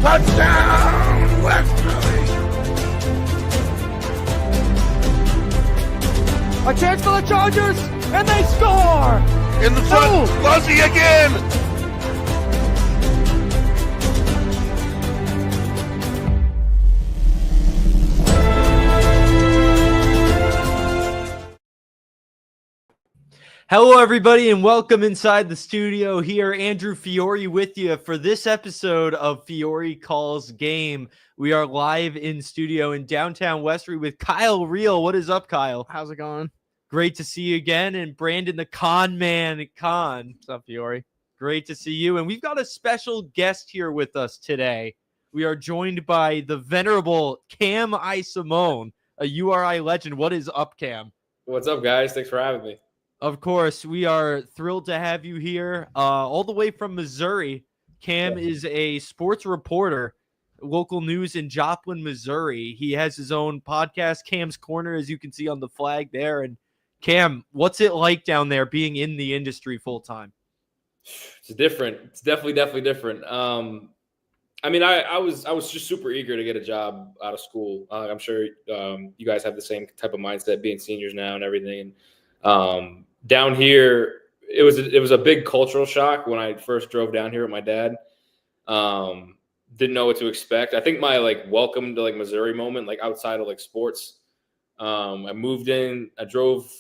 Touchdown, West Philly! A chance for the Chargers, and they score! In the front, Fuzzy again! Hello, everybody, and welcome inside the studio here. Andrew Fiore with you for this episode of Fiore Calls Game. We are live in studio in downtown Westbury with Kyle Reel. What is up, Kyle? How's it going? Great to see you again. And Brandon, the con man, Con. What's up, Fiore? Great to see you. And we've got a special guest here with us today. We are joined by the venerable Cam Iasimone, a URI legend. What is up, Cam? What's up, guys? Thanks for having me. Of course, we are thrilled to have you here all the way from Missouri. Cam is a sports reporter, local news in Joplin, Missouri. He has his own podcast, Cam's Corner, as you can see on the flag there. And Cam, what's it like down there being in the industry full time? It's different. It's definitely different. I mean, I was just super eager to get a job out of school. I'm sure you guys have the same type of mindset, being seniors now and everything. And down here, it was a big cultural shock when I first drove down here with my dad. Didn't know what to expect. I think my welcome to Missouri moment, outside of sports. I moved in. I drove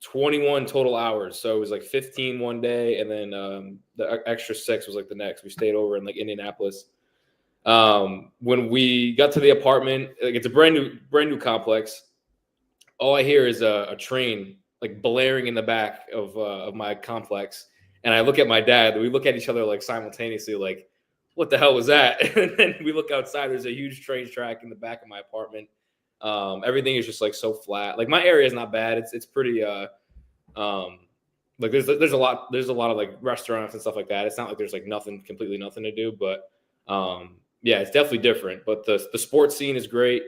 21 total hours, so it was 15 one day, and then the extra 6 was the next. We stayed over in Indianapolis. When we got to the apartment, it's a brand new complex. All I hear is a train blaring in the back of my complex, and I look at my dad. We look at each other simultaneously, what the hell was that? And then we look outside. There's a huge train track in the back of my apartment. Everything is just so flat. My area is not bad. It's pretty there's a lot of restaurants and stuff like that. It's not there's completely nothing to do, but yeah, it's definitely different. But the sports scene is great.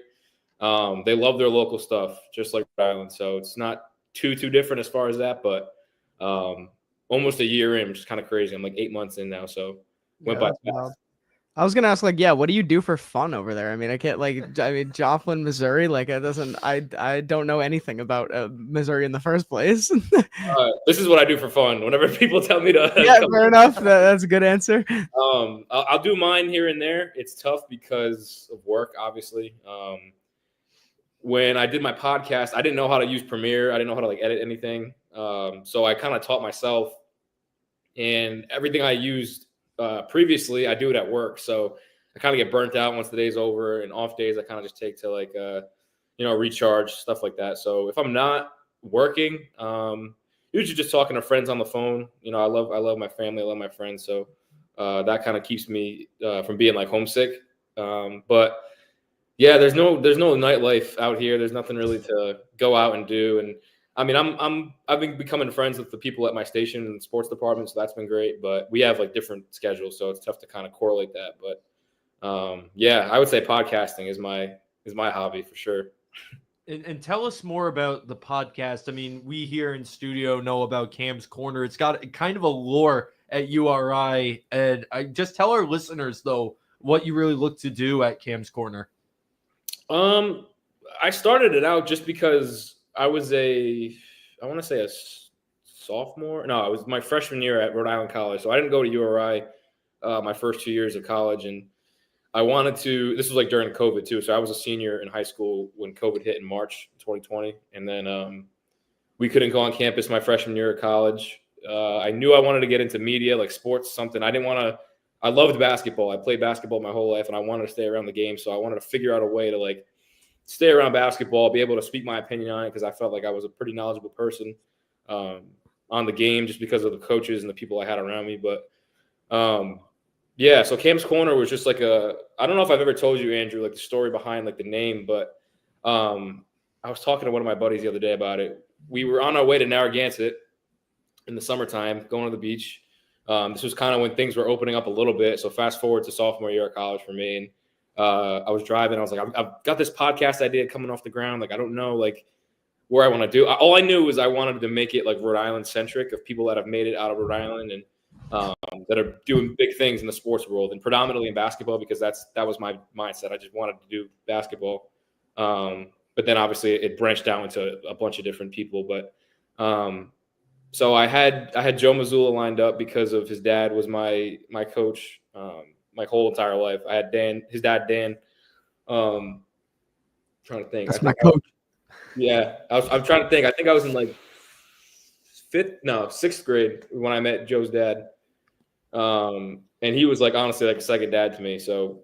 They love their local stuff, just like Rhode Island. So it's not too different as far as that, but almost a year in, which is kind of crazy. I'm 8 months in now, so went by fast. I was gonna ask, what do you do for fun over there? I mean, I can't Joplin, Missouri, I don't know anything about Missouri in the first place. This is what I do for fun. Whenever people tell me to, yeah, fair enough. That's a good answer. I'll do mine here and there. It's tough because of work, obviously. When I did my podcast, I didn't know how to use Premiere. I didn't know how to edit anything. So I kind of taught myself, and everything I used previously, I do it at work. So I kind of get burnt out once the day's over, and off days I kind of just take to recharge, stuff like that. So if I'm not working, usually just talking to friends on the phone. I love my family. I love my friends. So that kind of keeps me from being homesick. But yeah, there's no nightlife out here. There's nothing really to go out and do. And I mean, I've been becoming friends with the people at my station and sports department, so that's been great. But we have different schedules, so it's tough to kind of correlate that. But yeah, I would say podcasting is my hobby for sure. And tell us more about the podcast. I mean, we here in studio know about Cam's Corner. It's got kind of a lore at URI, and I just tell our listeners though what you really look to do at Cam's Corner. I started it out just because I was a sophomore. No, it was my freshman year at Rhode Island College. So I didn't go to URI my first 2 years of college. And I wanted to, this was during COVID too. So I was a senior in high school when COVID hit in March 2020. And then we couldn't go on campus my freshman year of college. I knew I wanted to get into media, sports, something. I loved basketball. I played basketball my whole life, and I wanted to stay around the game. So I wanted to figure out a way to stay around basketball, be able to speak my opinion on it, because I felt like I was a pretty knowledgeable person on the game just because of the coaches and the people I had around me. But yeah, so Cam's Corner was just I don't know if I've ever told you, Andrew, the story behind the name, but I was talking to one of my buddies the other day about it. We were on our way to Narragansett in the summertime, going to the beach. This was kind of when things were opening up a little bit. So fast forward to sophomore year of college for me. And I was driving. I was I've got this podcast idea coming off the ground. I don't know, where I want to do. All I knew was I wanted to make it Rhode Island centric, of people that have made it out of Rhode Island. And that are doing big things in the sports world, and predominantly in basketball, because that was my mindset. I just wanted to do basketball. But then obviously it branched out into a bunch of different people. But so I had Joe Mazzulla lined up because of his dad was my coach my whole entire life. I had his dad Dan. Trying to think. That's my coach. I'm trying to think. I think I was in like sixth grade when I met Joe's dad. And he was like honestly like a second dad to me. So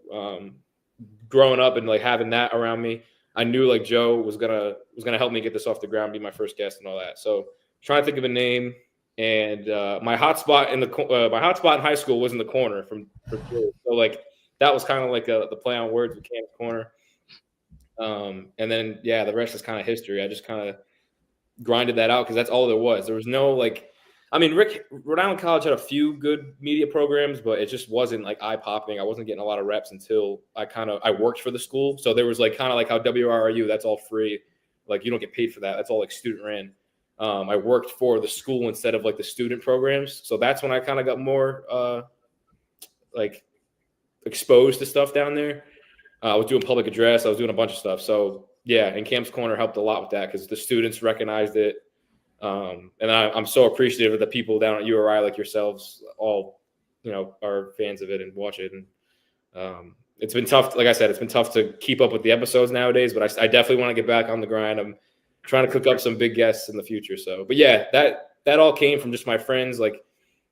growing up and like having that around me, I knew like Joe was gonna help me get this off the ground, be my first guest and all that. So trying to think of a name, and my hotspot in high school was in the corner from Joe. So like that was kind of like the play on words with Cam's Corner. And then the rest is kind of history. I just kind of grinded that out because that's all there was. There was no like, I mean, Rhode Island College had a few good media programs, but it just wasn't like eye popping. I wasn't getting a lot of reps until I worked for the school. So there was like kind of like how WRRU, that's all free. Like you don't get paid for that. That's all like student ran. I worked for the school instead of like the student programs. So that's when I kind of got more like exposed to stuff down there. I was doing public address. I was doing a bunch of stuff. So yeah, and Cam's Corner helped a lot with that because the students recognized it. And I'm so appreciative of the people down at URI like yourselves, all, are fans of it and watch it. And it's been tough. Like I said, it's been tough to keep up with the episodes nowadays, but I definitely want to get back on the grind. I'm trying to cook up some big guests in the future. So, but yeah, that all came from just my friends, like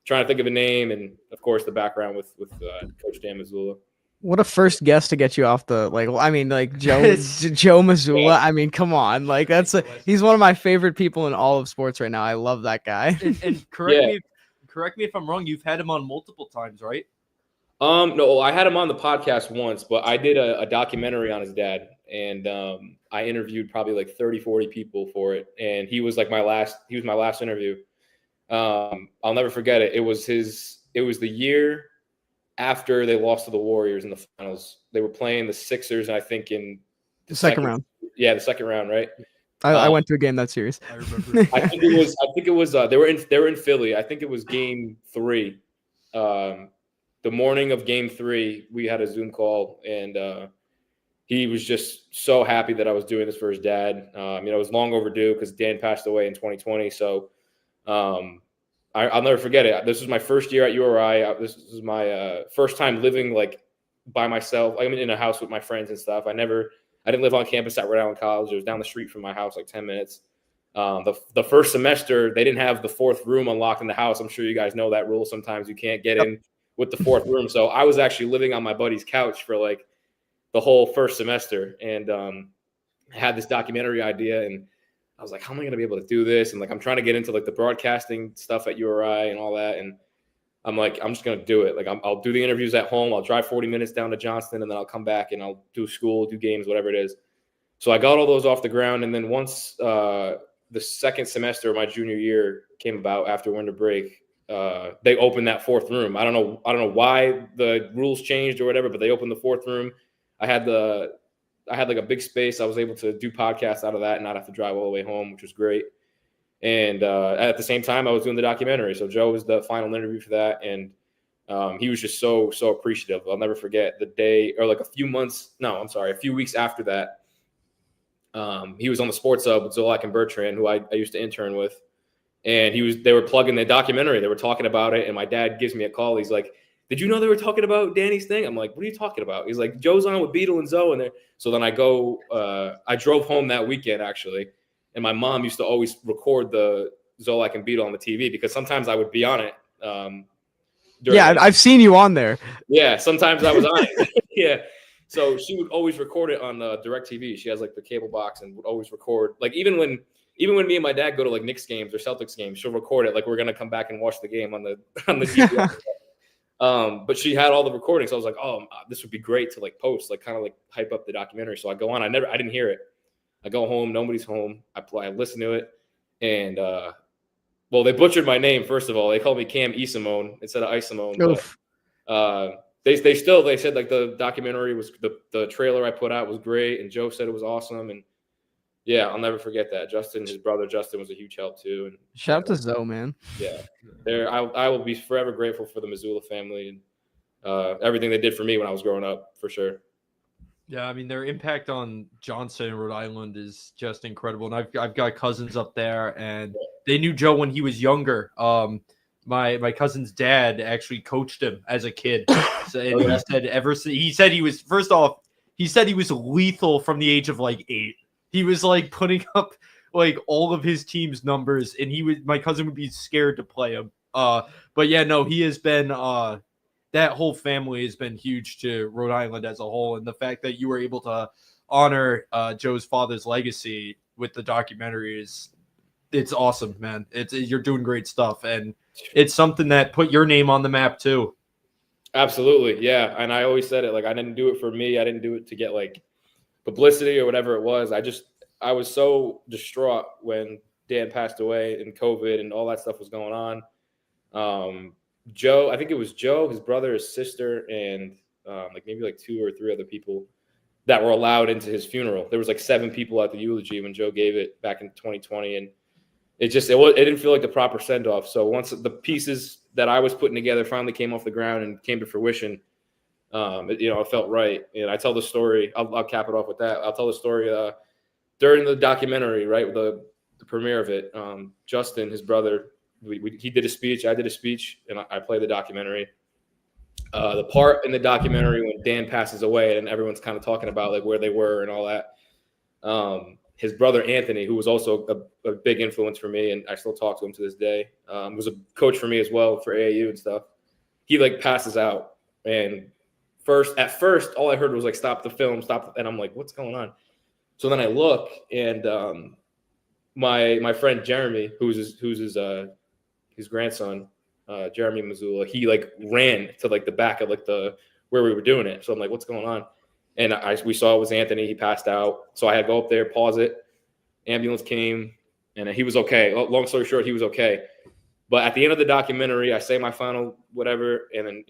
trying to think of a name. And of course the background with Coach Dan Mazzulla. What a first guest to get you off the Joe Mazzulla. I mean, come on, like he's one of my favorite people in all of sports right now. I love that guy. And correct me if I'm wrong. You've had him on multiple times, right? No, I had him on the podcast once, but I did a documentary on his dad, and I interviewed probably like 30, 40 people for it, and he was my last interview. I'll never forget it. It was the year after they lost to the Warriors in the finals. They were playing the Sixers, I think in the second round. Yeah, the second round, right? I went to a game that series. I remember. I think it was they were in Philly. I think it was game 3. The morning of game 3, we had a Zoom call, and he was just so happy that I was doing this for his dad. It was long overdue because Dan passed away in 2020. So I'll never forget it. This was my first year at URI. This was my first time living like by myself. I'm in a house with my friends and stuff. I didn't live on campus at Rhode Island College. It was down the street from my house, like 10 minutes. The first semester, they didn't have the 4th room unlocked in the house. I'm sure you guys know that rule. Sometimes you can't get in with the 4th room. So I was actually living on my buddy's couch for like the whole first semester, and had this documentary idea, and I was like, how am I going to be able to do this? And like, I'm trying to get into like the broadcasting stuff at URI and all that. And I'm like, I'm just going to do it. Like I'll do the interviews at home. I'll drive 40 minutes down to Johnston, and then I'll come back and I'll do school, do games, whatever it is. So I got all those off the ground. And then once the second semester of my junior year came about after winter break, they opened that 4th room. I don't know why the rules changed or whatever, but they opened the 4th room. I had like a big space. I was able to do podcasts out of that and not have to drive all the way home, which was great. And at the same time, I was doing the documentary. So Joe was the final interview for that. And he was just so appreciative. I'll never forget the day, or like a few weeks after that. He was on the Sports Hub with Zolak and Bertrand, who I used to intern with. And they were plugging the documentary. They were talking about it. And my dad gives me a call. He's like, did you know they were talking about Danny's thing? I'm like, what are you talking about? He's like, Joe's on with Beetle and Zoe. And so then I drove home that weekend actually. And my mom used to always record the Zolak and Beetle on the TV because sometimes I would be on it. I've seen you on there. Yeah, sometimes I was on it. Yeah. So she would always record it on DirecTV. She has like the cable box and would always record. Like even when me and my dad go to like Knicks games or Celtics games, she'll record it like we're gonna come back and watch the game on the TV. But she had all the recordings. So I was like, oh, this would be great to like post, like kind of like hype up the documentary. So I go on. I didn't hear it. I go home. Nobody's home. I listen to it, and they butchered my name. First of all, they called me Cam Iasimone instead of Iasimone. But they said like the documentary was the trailer I put out was great, and Joe said it was awesome, and Yeah, I'll never forget that. Justin, his brother Justin, was a huge help too. And Shout out to Zoe, man. yeah, I will be forever grateful for the Missoula family and everything they did for me when I was growing up, for sure. Yeah, I mean their impact on Johnson and Rhode Island is just incredible, and I've got cousins up there, and they knew Joe when he was younger. My cousin's dad actually coached him as a kid, so and he said he was first off he said he was lethal from the age of like 8. He was like putting up like all of his team's numbers, and my cousin would be scared to play him. But yeah, no, he has been that whole family has been huge to Rhode Island as a whole. And the fact that you were able to honor Joe's father's legacy with the documentary it's awesome, man. You're doing great stuff. And it's something that put your name on the map too. Absolutely. Yeah. And I always said it, like, I didn't do it for me. I didn't do it to get like publicity or whatever it was. I was so distraught when Dan passed away and COVID and all that stuff was going on. Joe, I think it was Joe, his brother, his sister, and like maybe like 2 or 3 other people that were allowed into his funeral. There was like 7 people at the eulogy when Joe gave it back in 2020, and it didn't feel like the proper send off. So once the pieces that I was putting together finally came off the ground and came to fruition, it felt right. And I tell the story. I'll cap it off with that. I'll tell the story during the documentary, right, the premiere of it. Justin, his brother. He did a speech, I did a speech, and I played the documentary. The part in the documentary when Dan passes away and everyone's kind of talking about like where they were and all that. His brother Anthony, who was also a big influence for me, and I still talk to him to this day, was a coach for me as well for AAU and stuff. He like passes out, and at first, all I heard was like, "Stop the film, stop!" And I'm like, "What's going on?" So then I look, and my friend Jeremy, who's his grandson, Jeremy Missoula, he like ran to like the back of like where we were doing it. So I'm like, what's going on? And we saw it was Anthony. He passed out. So I had to go up there, pause it. Ambulance came, and he was okay. Long story short, he was okay. But at the end of the documentary, I say my final whatever, and then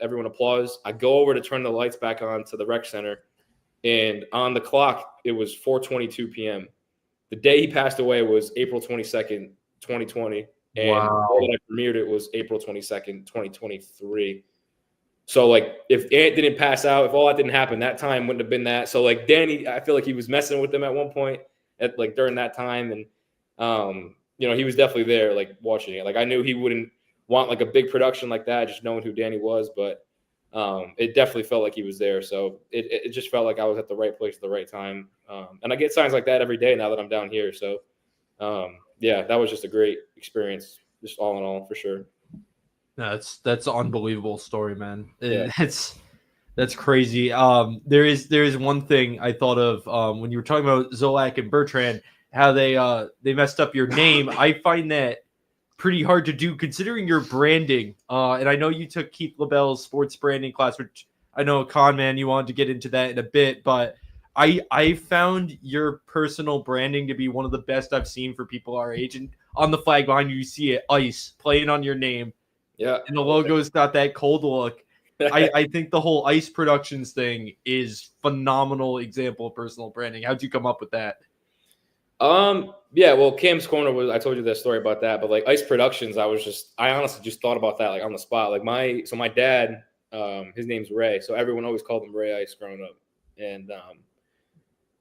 everyone applauds. I go over to turn the lights back on to the rec center, and on the clock it was 4:22 p.m. The day he passed away was April 22nd, 2020. And when I premiered it was April 22nd, 2023. So like if Ant didn't pass out, if all that didn't happen, that time wouldn't have been that. So like Danny, I feel like he was messing with them at one point during that time. And he was definitely there, like watching it. Like I knew he wouldn't want like a big production like that, just knowing who Danny was, but it definitely felt like he was there. So it just felt like I was at the right place at the right time. And I get signs like that every day now that I'm down here. So yeah, that was just a great experience, just all in all, for sure. No, that's an unbelievable story, man. Yeah. That's crazy. There is one thing I thought of when you were talking about Zolak and Bertrand, how they messed up your name. I find that pretty hard to do considering your branding. And I know you took Keith LaBelle's sports branding class, which I know, Con Man, you wanted to get into that in a bit, but I found your personal branding to be one of the best I've seen for people our age. And on the flag behind you, you see it, ICE, playing on your name. Yeah. And the logo's got that cold look. I think the whole ICE Productions thing is phenomenal example of personal branding. How'd you come up with that? Yeah, well, Cam's Corner I told you that story about that, but like ICE Productions, I honestly just thought about that like on the spot. Like my dad, his name's Ray, so everyone always called him Ray Ice growing up. And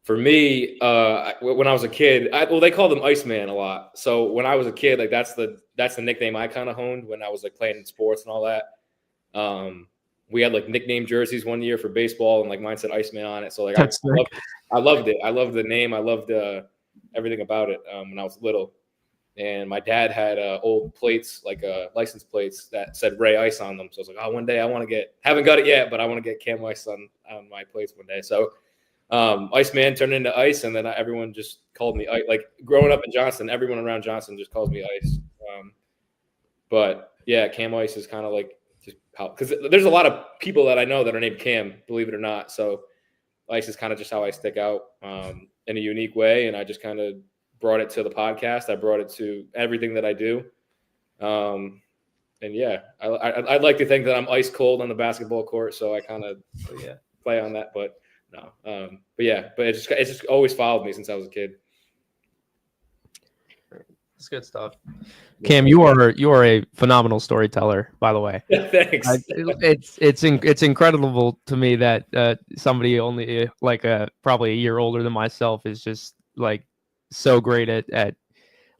for me, when I was a kid, they called him Iceman a lot. So when I was a kid, like that's the nickname I kind of honed when I was like playing in sports and all that. We had like nickname jerseys one year for baseball, and like mine said Iceman on it. So like I loved it. I loved the name. I loved everything about it when I was little. And my dad had old plates, like license plates that said Ray Ice on them. So I was like, oh, one day I want to haven't got it yet, but I want to get Cam Ice on my plates one day. So Iceman turned into Ice, and then everyone just called me Ice. Like growing up in Johnston, everyone around Johnston just calls me Ice. But yeah, Cam Ice is kind of like just because there's a lot of people that I know that are named Cam, believe it or not. So Ice is kind of just how I stick out in a unique way, and I just kind of brought it to the podcast. I brought it to everything that I do. And yeah, I'd like to think that I'm ice cold on the basketball court, so I kind of play on that, but no. But it just always followed me since I was a kid. It's good stuff. Cam, you are a phenomenal storyteller, by the way. Thanks. It's incredible to me that somebody only like probably a year older than myself is just like so great at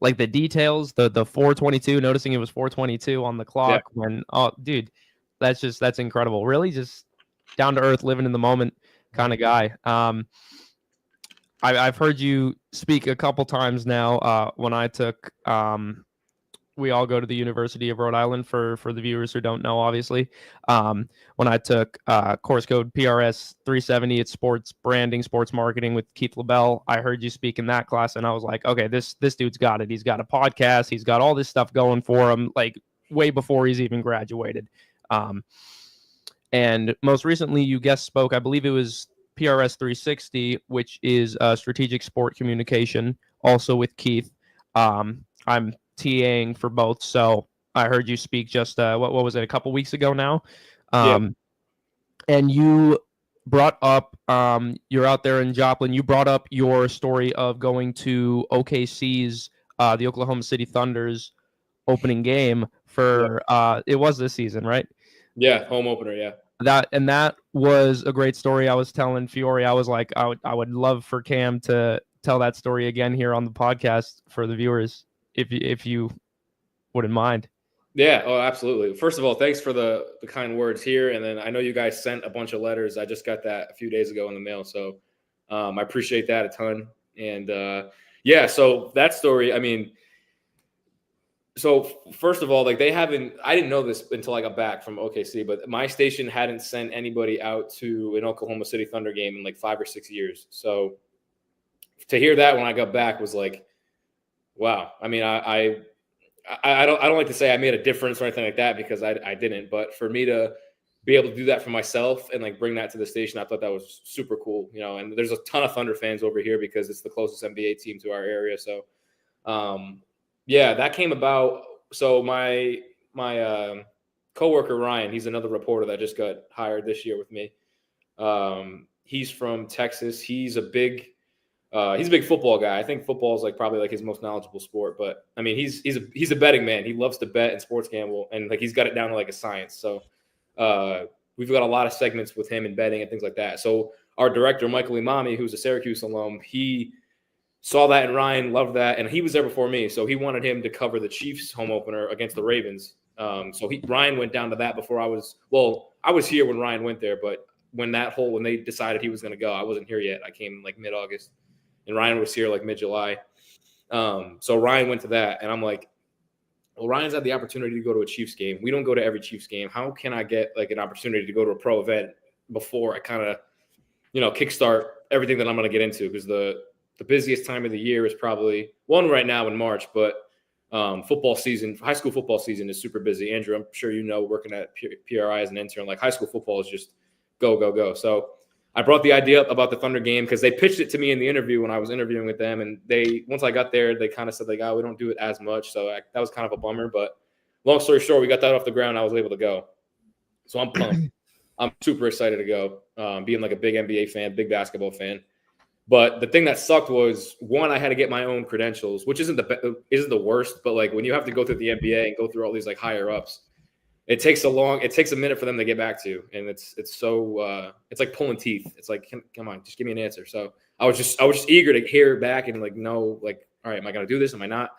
like the details, the 422, noticing it was 422 on the clock when, oh dude, that's incredible. Really just down to earth, living in the moment kind of guy. I've heard you speak a couple times now. When I took we all go to the University of Rhode Island for the viewers who don't know, obviously. When I took course code PRS 370, it's sports branding, sports marketing with Keith LaBelle. I heard you speak in that class, and I was like, okay, this dude's got it. He's got a podcast. He's got all this stuff going for him, like way before he's even graduated. And most recently, you guest spoke, I believe it was PRS 360, which is strategic sport communication, also with Keith. I'm TAing for both, so I heard you speak just what was it, a couple weeks ago now, and you brought up you're out there in Joplin. You brought up your story of going to OKC's the Oklahoma City Thunder's opening game for it was this season, right? Yeah, home opener. Yeah, that was a great story. I was telling Fiore, I was like, I would love for Cam to tell that story again here on the podcast for the viewers, if you wouldn't mind. Yeah, oh, absolutely. First of all, thanks for the kind words here. And then I know you guys sent a bunch of letters. I just got that a few days ago in the mail. So I appreciate that a ton. And yeah, so that story, I mean, so first of all, like I didn't know this until I got back from OKC, but my station hadn't sent anybody out to an Oklahoma City Thunder game in like 5 or 6 years. So to hear that when I got back was like, wow. I mean, I don't like to say I made a difference or anything like that, because I didn't. But for me to be able to do that for myself and like bring that to the station, I thought that was super cool. You know, and there's a ton of Thunder fans over here because it's the closest NBA team to our area. So, yeah, that came about. So my coworker Ryan, he's another reporter that just got hired this year with me. He's from Texas. He's a big football guy. I think football is like probably like his most knowledgeable sport. But I mean, he's a betting man. He loves to bet and sports gamble, and like he's got it down to like a science. So we've got a lot of segments with him and betting and things like that. So our director Michael Imami, who's a Syracuse alum, he saw that in Ryan, loved that, and he was there before me. So he wanted him to cover the Chiefs home opener against the Ravens. So Ryan went down to that before I was. Well, I was here when Ryan went there, but when they decided he was going to go, I wasn't here yet. I came like mid-August. And Ryan was here like mid-July. So Ryan went to that. And I'm like, well, Ryan's had the opportunity to go to a Chiefs game. We don't go to every Chiefs game. How can I get like an opportunity to go to a pro event before I kind of, kickstart everything that I'm going to get into? Because the busiest time of the year is probably one right now in March, but football season, high school football season is super busy. Andrew, I'm sure working at PRI as an intern, like high school football is just go, go, go. So I brought the idea up about the Thunder game because they pitched it to me in the interview when I was interviewing with them. And once I got there, they kind of said like, we don't do it as much. So that was kind of a bummer, but long story short, we got that off the ground. I was able to go. So I'm pumped. I'm super excited to go, being like a big NBA fan, big basketball fan. But the thing that sucked was, one, I had to get my own credentials, which isn't the worst, but like when you have to go through the NBA and go through all these like higher ups, it takes a minute for them to get back to you. And it's like pulling teeth. It's like, come on, just give me an answer. So I was just eager to hear back and like, know, like, all right, am I going to do this? Am I not?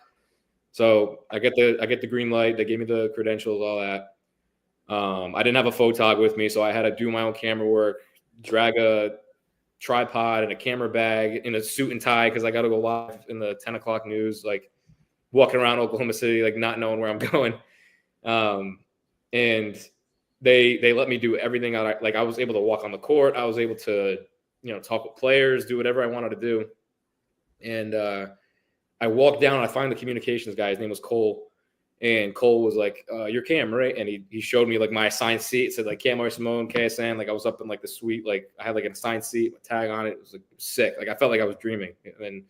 So I get the green light. They gave me the credentials, all that. I didn't have a photog with me, so I had to do my own camera work, drag a tripod and a camera bag in a suit and tie, because I got to go live in the 10 o'clock news, like walking around Oklahoma City, like not knowing where I'm going. And they let me do everything. I was able to walk on the court. I was able to, talk with players, do whatever I wanted to do. And I walked down and I find the communications guy. His name was Cole. And Cole was like, you're Cam, right? And he showed me like my assigned seat. It said like Cam Iasimone, KSN. Like I was up in like the suite. Like I had like an assigned seat, a tag on it. It was like sick. Like I felt like I was dreaming. And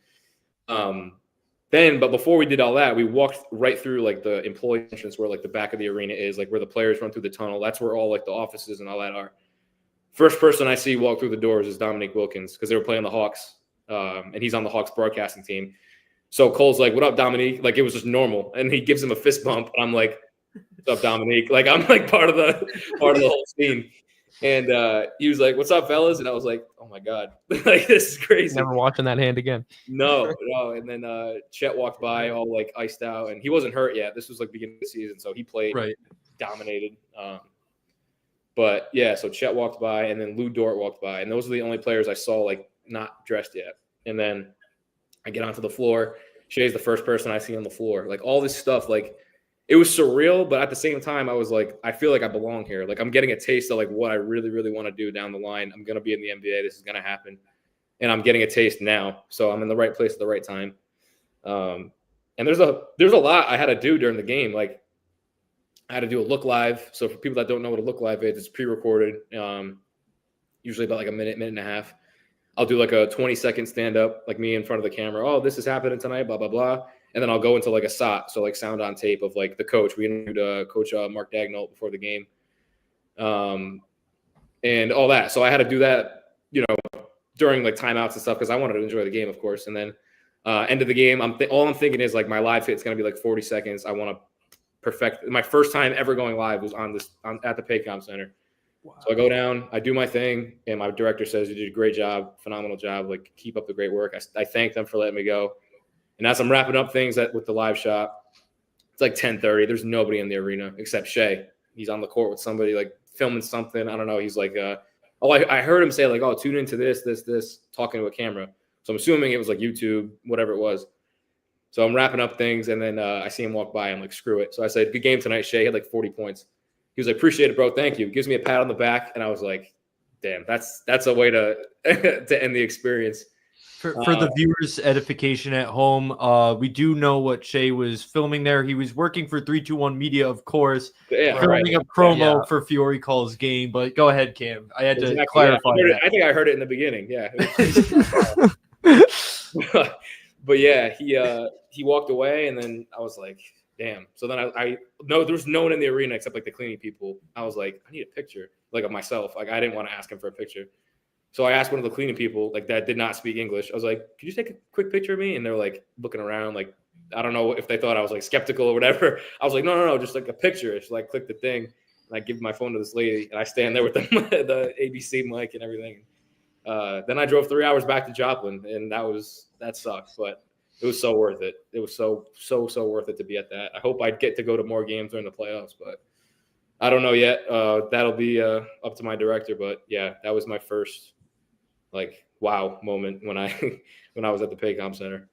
but before we did all that, we walked right through like the employee entrance where like the back of the arena is, like where the players run through the tunnel. That's where all like the offices and all that are. First person I see walk through the doors is Dominique Wilkins, because they were playing the Hawks, and he's on the Hawks broadcasting team. So Cole's like, "What up, Dominique?" Like it was just normal, and he gives him a fist bump, and I'm like, "What's up, Dominique?" Like I'm like part of the whole scene. And he was like, "What's up, fellas?" And I was like, "Oh my god, like this is crazy." Never watching that hand again. No. And then Chet walked by, all like iced out, and he wasn't hurt yet. This was like beginning of the season, so he played, dominated. But yeah, so Chet walked by, and then Lou Dort walked by, and those are the only players I saw like not dressed yet. And then I get onto the floor. Shea's the first person I see on the floor. Like all this stuff, like. It was surreal, but at the same time, I was like, I feel like I belong here. Like I'm getting a taste of like what I really, really want to do down the line. I'm gonna be in the NBA. This is gonna happen, and I'm getting a taste now. So I'm in the right place at the right time. And there's a lot I had to do during the game. Like I had to do a look live. So for people that don't know what a look live is, it's pre-recorded. Usually about like a minute and a half. I'll do like a 20-second stand up, like me in front of the camera. Oh, this is happening tonight. Blah blah blah. And then I'll go into like a SOT, so like sound on tape of like the coach. We interviewed Coach Mark Dagnall before the game, and all that. So I had to do that, during like timeouts and stuff because I wanted to enjoy the game, of course. And then end of the game, all I'm thinking is like my live hit's gonna be like 40 seconds. I want to perfect. My first time ever going live was at the Paycom Center. Wow. So I go down, I do my thing, and my director says, "You did a great job, phenomenal job. Like keep up the great work." I thank them for letting me go. And as I'm wrapping up things with the live shot, it's like 10:30. There's nobody in the arena except Shea. He's on the court with somebody like filming something. I don't know. He's like, I heard him say like, "Oh, tune into this," talking to a camera. So I'm assuming it was like YouTube, whatever it was. So I'm wrapping up things, and then I see him walk by. I'm like, screw it. So I said, "Good game tonight, Shea." He had like 40 points. He was like, "Appreciate it, bro. Thank you." Gives me a pat on the back, and I was like, "Damn, that's a way to to end the experience." For the viewers' edification at home, we do know what Shea was filming there. He was working for 321 Media, of course, filming a promo for Fiore Calls Game. But go ahead, Cam. I had to clarify that. I think I heard it in the beginning. Yeah. But yeah, he walked away, and then I was like, damn. So then I no, there was no one in the arena except like the cleaning people. I was like, I need a picture, like of myself. Like I didn't want to ask him for a picture. So I asked one of the cleaning people, like that did not speak English. I was like, "Could you take a quick picture of me?" And they're like looking around, like I don't know if they thought I was like skeptical or whatever. I was like, no, just like a picture. She like click the thing, and I give my phone to this lady, and I stand there with the ABC mic and everything. Then I drove 3 hours back to Joplin, and that sucked, but it was so worth it. It was so worth it to be at that. I hope I'd get to go to more games during the playoffs, but I don't know yet. That'll be up to my director, but yeah, that was my first like wow moment when I was at the Paycom Center.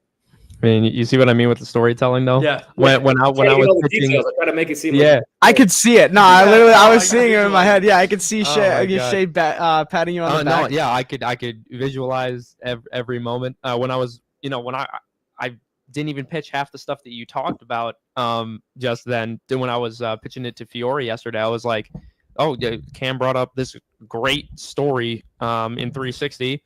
I mean, you see what I mean with the storytelling, though. Yeah. When I was pitching, I try to make it seem. yeah, like I could see it. No, I was seeing it in my head. Yeah, I could see God. Shea patting you on the back. No, yeah, I could visualize every moment. When I was, when I didn't even pitch half the stuff that you talked about just then. When I was pitching it to Fiore yesterday, I was like, oh, yeah, Cam brought up this great story in 360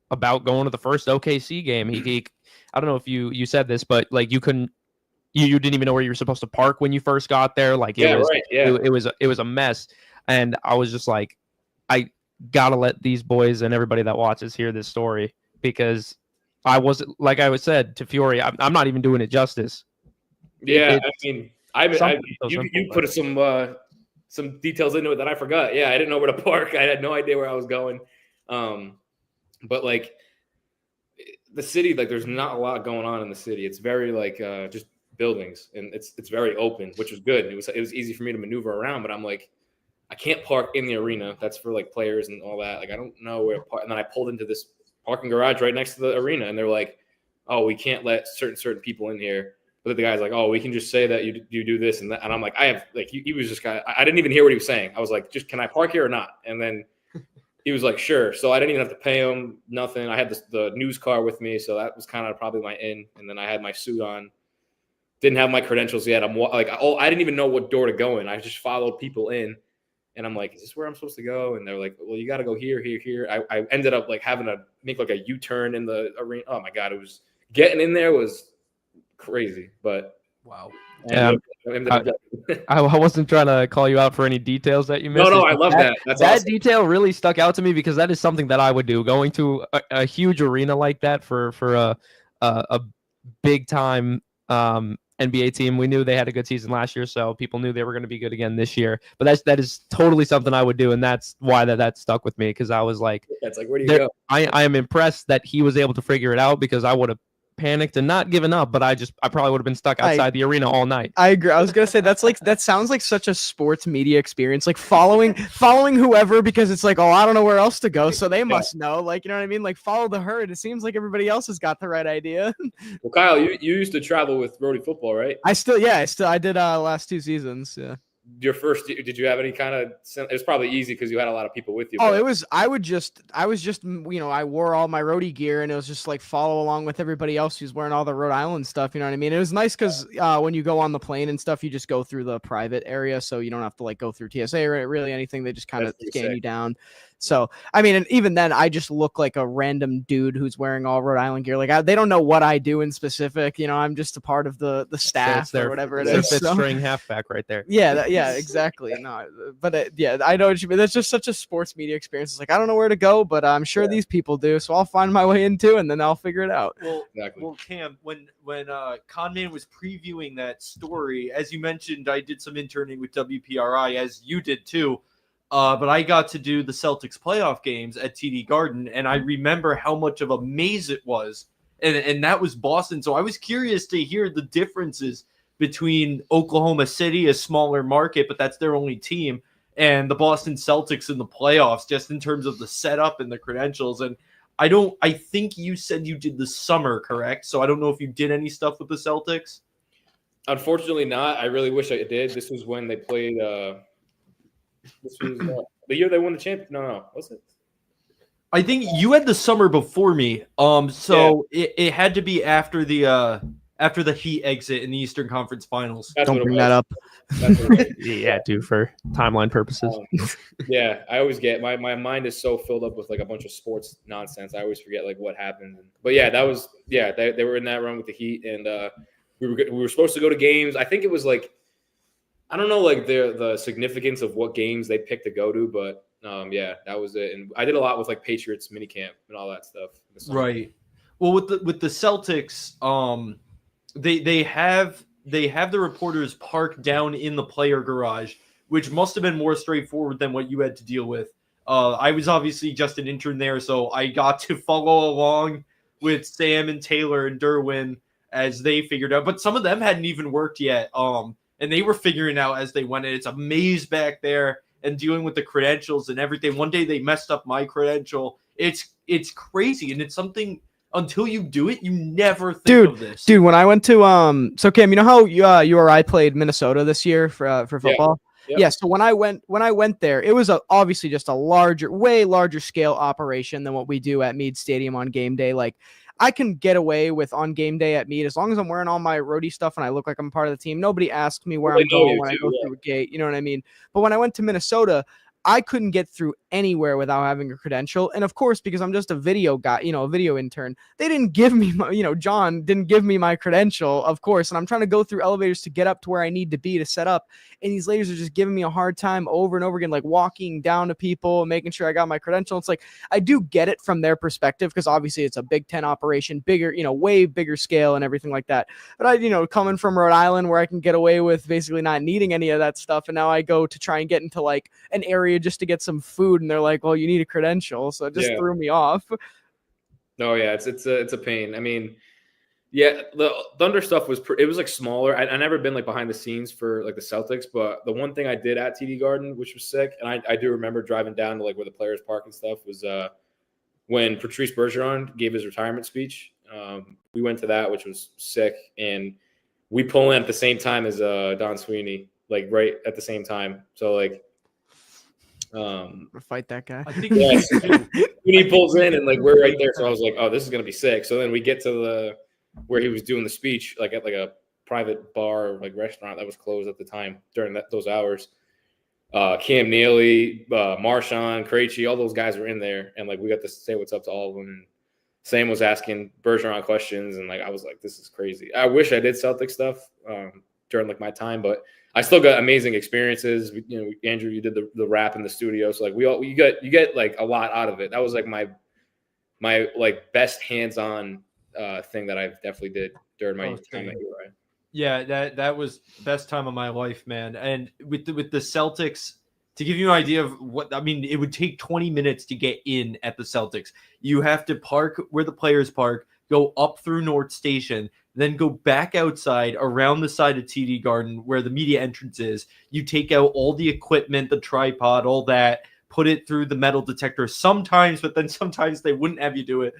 about going to the first OKC game. He I don't know if you said this, but like you didn't even know where you were supposed to park when you first got there. Like it was a mess. And I was just like, I gotta let these boys and everybody that watches hear this story, because I wasn't, like I said to Fiore, I'm not even doing it justice. Yeah, you put some details into it that I forgot. Yeah, I didn't know where to park. I had no idea where I was going. But like the city, like there's not a lot going on in the city. It's very like just buildings, and it's very open, which was good. It was easy for me to maneuver around, but I'm like, I can't park in the arena. That's for like players and all that. Like I don't know where to park. And then I pulled into this parking garage right next to the arena, and they're like, "Oh, we can't let certain people in here." But the guy's like, "Oh, we can just say that you do this and that." And I'm like, I have like he was just kind of, I didn't even hear what he was saying. I was like, "Just can I park here or not?" And then he was like, "Sure." So I didn't even have to pay him nothing. I had the news car with me, so that was kind of probably my in. And then I had my suit on. Didn't have my credentials yet. I'm like, I didn't even know what door to go in. I just followed people in, and I'm like, "Is this where I'm supposed to go?" And they're like, "Well, you got to go here, here, here." I ended up like having to make like a U-turn in the arena. Oh my god, it was getting in there was crazy, but wow. Yeah, I wasn't trying to call you out for any details that you missed. No, I love that. That's that awesome. Detail really stuck out to me, because that is something that I would do. Going to a huge arena like that for a big time NBA team. We knew they had a good season last year, so people knew they were going to be good again this year. But that is totally something I would do, and that's why that stuck with me, because I was like, That's like, where do you go? I am impressed that he was able to figure it out, because I would have panicked and not given up, but I probably would have been stuck outside the arena all night. I agree. I was gonna say that sounds like such a sports media experience, like following whoever, because it's like, oh, I don't know where else to go, so they must know. Like, you know what I mean? Like, follow the herd. It seems like everybody else has got the right idea. Well, Kyle, you used to travel with Rhodey football, right? I did last 2 seasons. Yeah. Your first, did you have any kind of? It was probably easy because you had a lot of people with you. Oh, but... I was just, I wore all my roadie gear, and it was just like follow along with everybody else who's wearing all the Rhode Island stuff. You know what I mean? It was nice because when you go on the plane and stuff, you just go through the private area, so you don't have to like go through TSA or really anything. They just kind of scan you down. So, I mean, and even then, I just look like a random dude who's wearing all Rhode Island gear. Like, they don't know what I do in specific. You know, I'm just a part of the staff or whatever it is. Fifth string halfback right there. Yeah, exactly. No, but I know what you mean. That's just such a sports media experience. It's like, I don't know where to go, but I'm sure these people do. So I'll find my way into, and then I'll figure it out. Well, Cam, when Conman was previewing that story, as you mentioned, I did some interning with WPRI, as you did too. But I got to do the Celtics playoff games at TD Garden, and I remember how much of a maze it was. And that was Boston. So I was curious to hear the differences between Oklahoma City, a smaller market, but that's their only team, and the Boston Celtics in the playoffs, just in terms of the setup and the credentials. And I think you said you did the summer, correct? So I don't know if you did any stuff with the Celtics. Unfortunately not. I really wish I did. This was when they played this was the year they won the championship. No, was it? I think you had the summer before me. It had to be after the Heat exit in the Eastern Conference Finals. Don't bring that up. Yeah, dude, for timeline purposes. Yeah, I always get my mind is so filled up with like a bunch of sports nonsense. I always forget like what happened. But yeah, that was they were in that run with the Heat, and we were supposed to go to games. I think it was like, I don't know like the significance of what games they picked to go to, but that was it. And I did a lot with like Patriots minicamp and all that stuff. Right. Well, with the Celtics, they have the reporters parked down in the player garage, which must have been more straightforward than what you had to deal with. I was obviously just an intern there, so I got to follow along with Sam and Taylor and Derwin as they figured out. But some of them hadn't even worked yet. And they were figuring out as they went in. It's a maze back there and dealing with the credentials and everything. One day they messed up my credential. It's crazy, and it's something until you do it, you never think of this. Dude, when I went to so Cam, you know how you or I played Minnesota this year for football? Yeah. So when I went there, it was obviously just a way larger scale operation than what we do at Meade Stadium on game day. Like, I can get away with on game day at Meade as long as I'm wearing all my roadie stuff and I look like I'm part of the team. Nobody asks me where I'm going when I go through a gate. You know what I mean? But when I went to Minnesota, I couldn't get through anywhere without having a credential. And of course, because I'm just a video guy, a video intern, they didn't give me John didn't give me my credential, of course. And I'm trying to go through elevators to get up to where I need to be to set up. And these ladies are just giving me a hard time over and over again, like walking down to people and making sure I got my credential. It's like, I do get it from their perspective, because obviously it's a Big Ten operation, bigger, way bigger scale and everything like that. But I, coming from Rhode Island where I can get away with basically not needing any of that stuff. And now I go to try and get into like an area just to get some food. And they're like, well, you need a credential. So it just threw me off. No, yeah, it's a pain. I mean, yeah, the Thunder stuff was it was like smaller. I never been like behind the scenes for like the Celtics, but the one thing I did at TD Garden, which was sick, and I do remember driving down to like where the players park and stuff, was when Patrice Bergeron gave his retirement speech. We went to that, which was sick, and we pull in at the same time as Don Sweeney, like right at the same time. So like, fight that guy. I think Sweeney pulls in and like we're right there. So I was like, oh, this is gonna be sick. So then we get to where he was doing the speech, like at like a private bar, like restaurant that was closed at the time during those hours. Cam Neely, Marshawn, Krejci, all those guys were in there, and like we got to say what's up to all of them. And Sam was asking Bergeron questions, and like I was like, this is crazy. I wish I did Celtic stuff during like my time, but I still got amazing experiences. Andrew, you did the rap in the studio, so like you get like a lot out of it. That was like my like best hands-on thing that I definitely did during my time at URI. Yeah, that was best time of my life, man. And with the Celtics, to give you an idea of what I mean, it would take 20 minutes to get in at the Celtics. You have to park where the players park, go up through North Station, then go back outside around the side of TD Garden where the media entrance is. You take out all the equipment, the tripod, all that, put it through the metal detector sometimes, but then sometimes they wouldn't have you do it.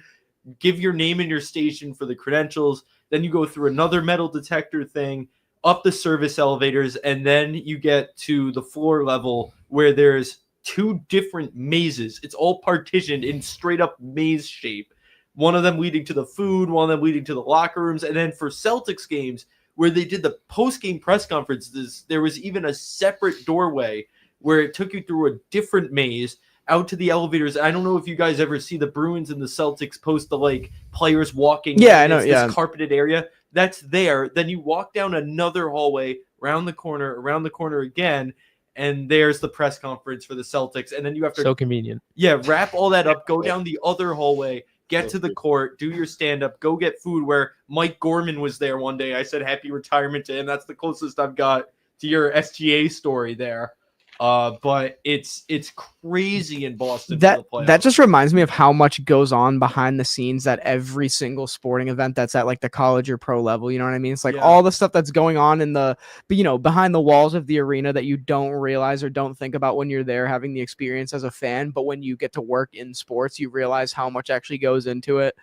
Give your name and your station for the credentials. Then you go through another metal detector thing, up the service elevators, and then you get to the floor level where there's 2 different mazes. It's all partitioned in straight up maze shape. One of them leading to the food, one of them leading to the locker rooms. And then for Celtics games, where they did the post-game press conferences, there was even a separate doorway where it took you through a different maze out to the elevators. I don't know if you guys ever see the Bruins and the Celtics post the like players walking. Yeah, I know. This carpeted area that's there. Then you walk down another hallway, around the corner again, and there's the press conference for the Celtics. And then you have to So convenient. Yeah, wrap all that up, go down the other hallway, get to the court, do your stand-up, go get food. Where Mike Gorman was there one day. I said happy retirement to him. That's the closest I've got to your SGA story there. But it's crazy in Boston. That just reminds me of how much goes on behind the scenes at every single sporting event that's at like the college or pro level. You know what I mean? It's like all the stuff that's going on in the, behind the walls of the arena that you don't realize or don't think about when you're there having the experience as a fan. But when you get to work in sports, you realize how much actually goes into it.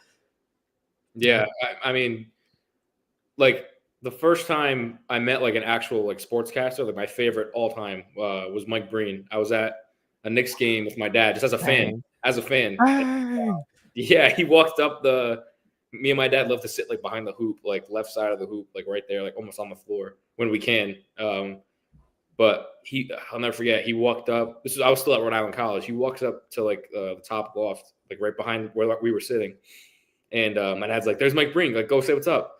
Yeah. I mean, like, the first time I met like an actual like sportscaster, like my favorite all time was Mike Breen. I was at a Knicks game with my dad, just as a fan. Yeah, he walked up me and my dad love to sit like behind the hoop, like left side of the hoop, like right there, like almost on the floor when we can. But I'll never forget. He walked up. I was still at Rhode Island College. He walks up to like the top loft, like right behind where we were sitting, and my dad's like, "There's Mike Breen. Like, go say what's up."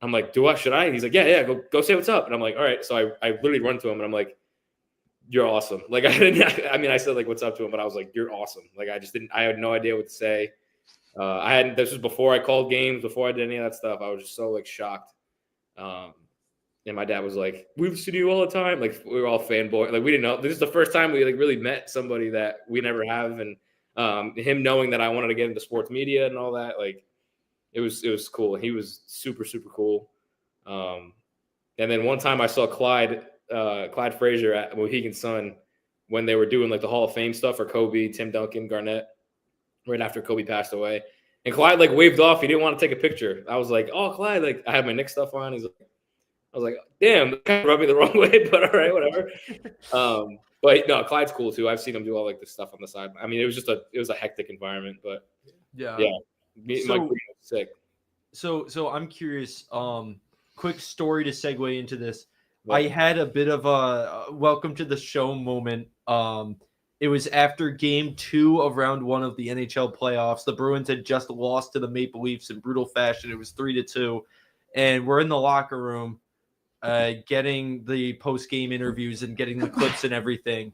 I'm like, should I? And he's like, yeah, go say what's up. And I'm like, all right. So I literally run to him and I'm like, you're awesome. Like I said like, what's up to him, but I was like, you're awesome. Like I had no idea what to say. This was before I called games, before I did any of that stuff. I was just so like shocked. And my dad was like, we've seen you all the time. Like we were all fanboy. Like we didn't know. This is the first time we like really met somebody that we never have. And him knowing that I wanted to get into sports media and all that, like, it was cool. He was super, super cool. And then one time I saw Clyde Frazier at Mohegan Sun when they were doing like the Hall of Fame stuff for Kobe, Tim Duncan, Garnett, right after Kobe passed away. And Clyde like waved off. He didn't want to take a picture. I was like, oh, Clyde, like I had my Knicks stuff on. I was like, damn, that kind of rubbed me the wrong way, but all right, whatever. But no, Clyde's cool too. I've seen him do all like this stuff on the side. I mean, it was a hectic environment, but yeah. Mike Green was sick. So I'm curious. Quick story to segue into this. Yeah. I had a bit of a welcome to the show moment. It was after game 2 of round 1 of the NHL playoffs. The Bruins had just lost to the Maple Leafs in brutal fashion. It was 3-2, and we're in the locker room, getting the post-game interviews and getting the clips and everything.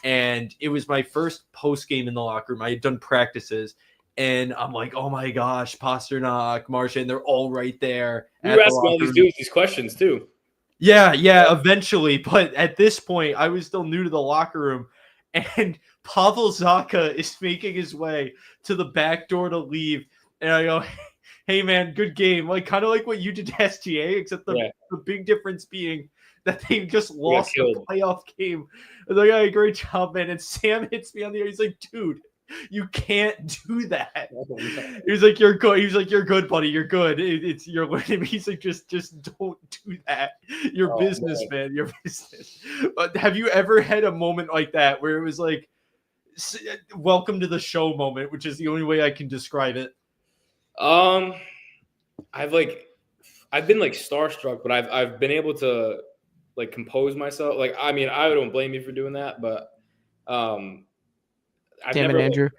And it was my first post-game in the locker room. I had done practices. And I'm like, oh my gosh, Pasternak, Marchand, they're all right there. You were asking all these dudes these questions too. Yeah, eventually. But at this point, I was still new to the locker room. And Pavel Zacha is making his way to the back door to leave. And I go, hey, man, good game. Like, kind of like what you did to SGA, except the big difference being that they just lost the playoff game. I was like, hey, great job, man. And Sam hits me on the ear. He's like, dude, you can't do that. He's like, you're good. He's like, you're good, buddy. You're good. You're learning. He's like, just don't do that. Your business, man. Your business. But have you ever had a moment like that where it was like, welcome to the show moment, which is the only way I can describe it? I've been like starstruck, but I've been able to like compose myself. Like, I mean, I don't blame you for doing that, but Damn it, Andrew.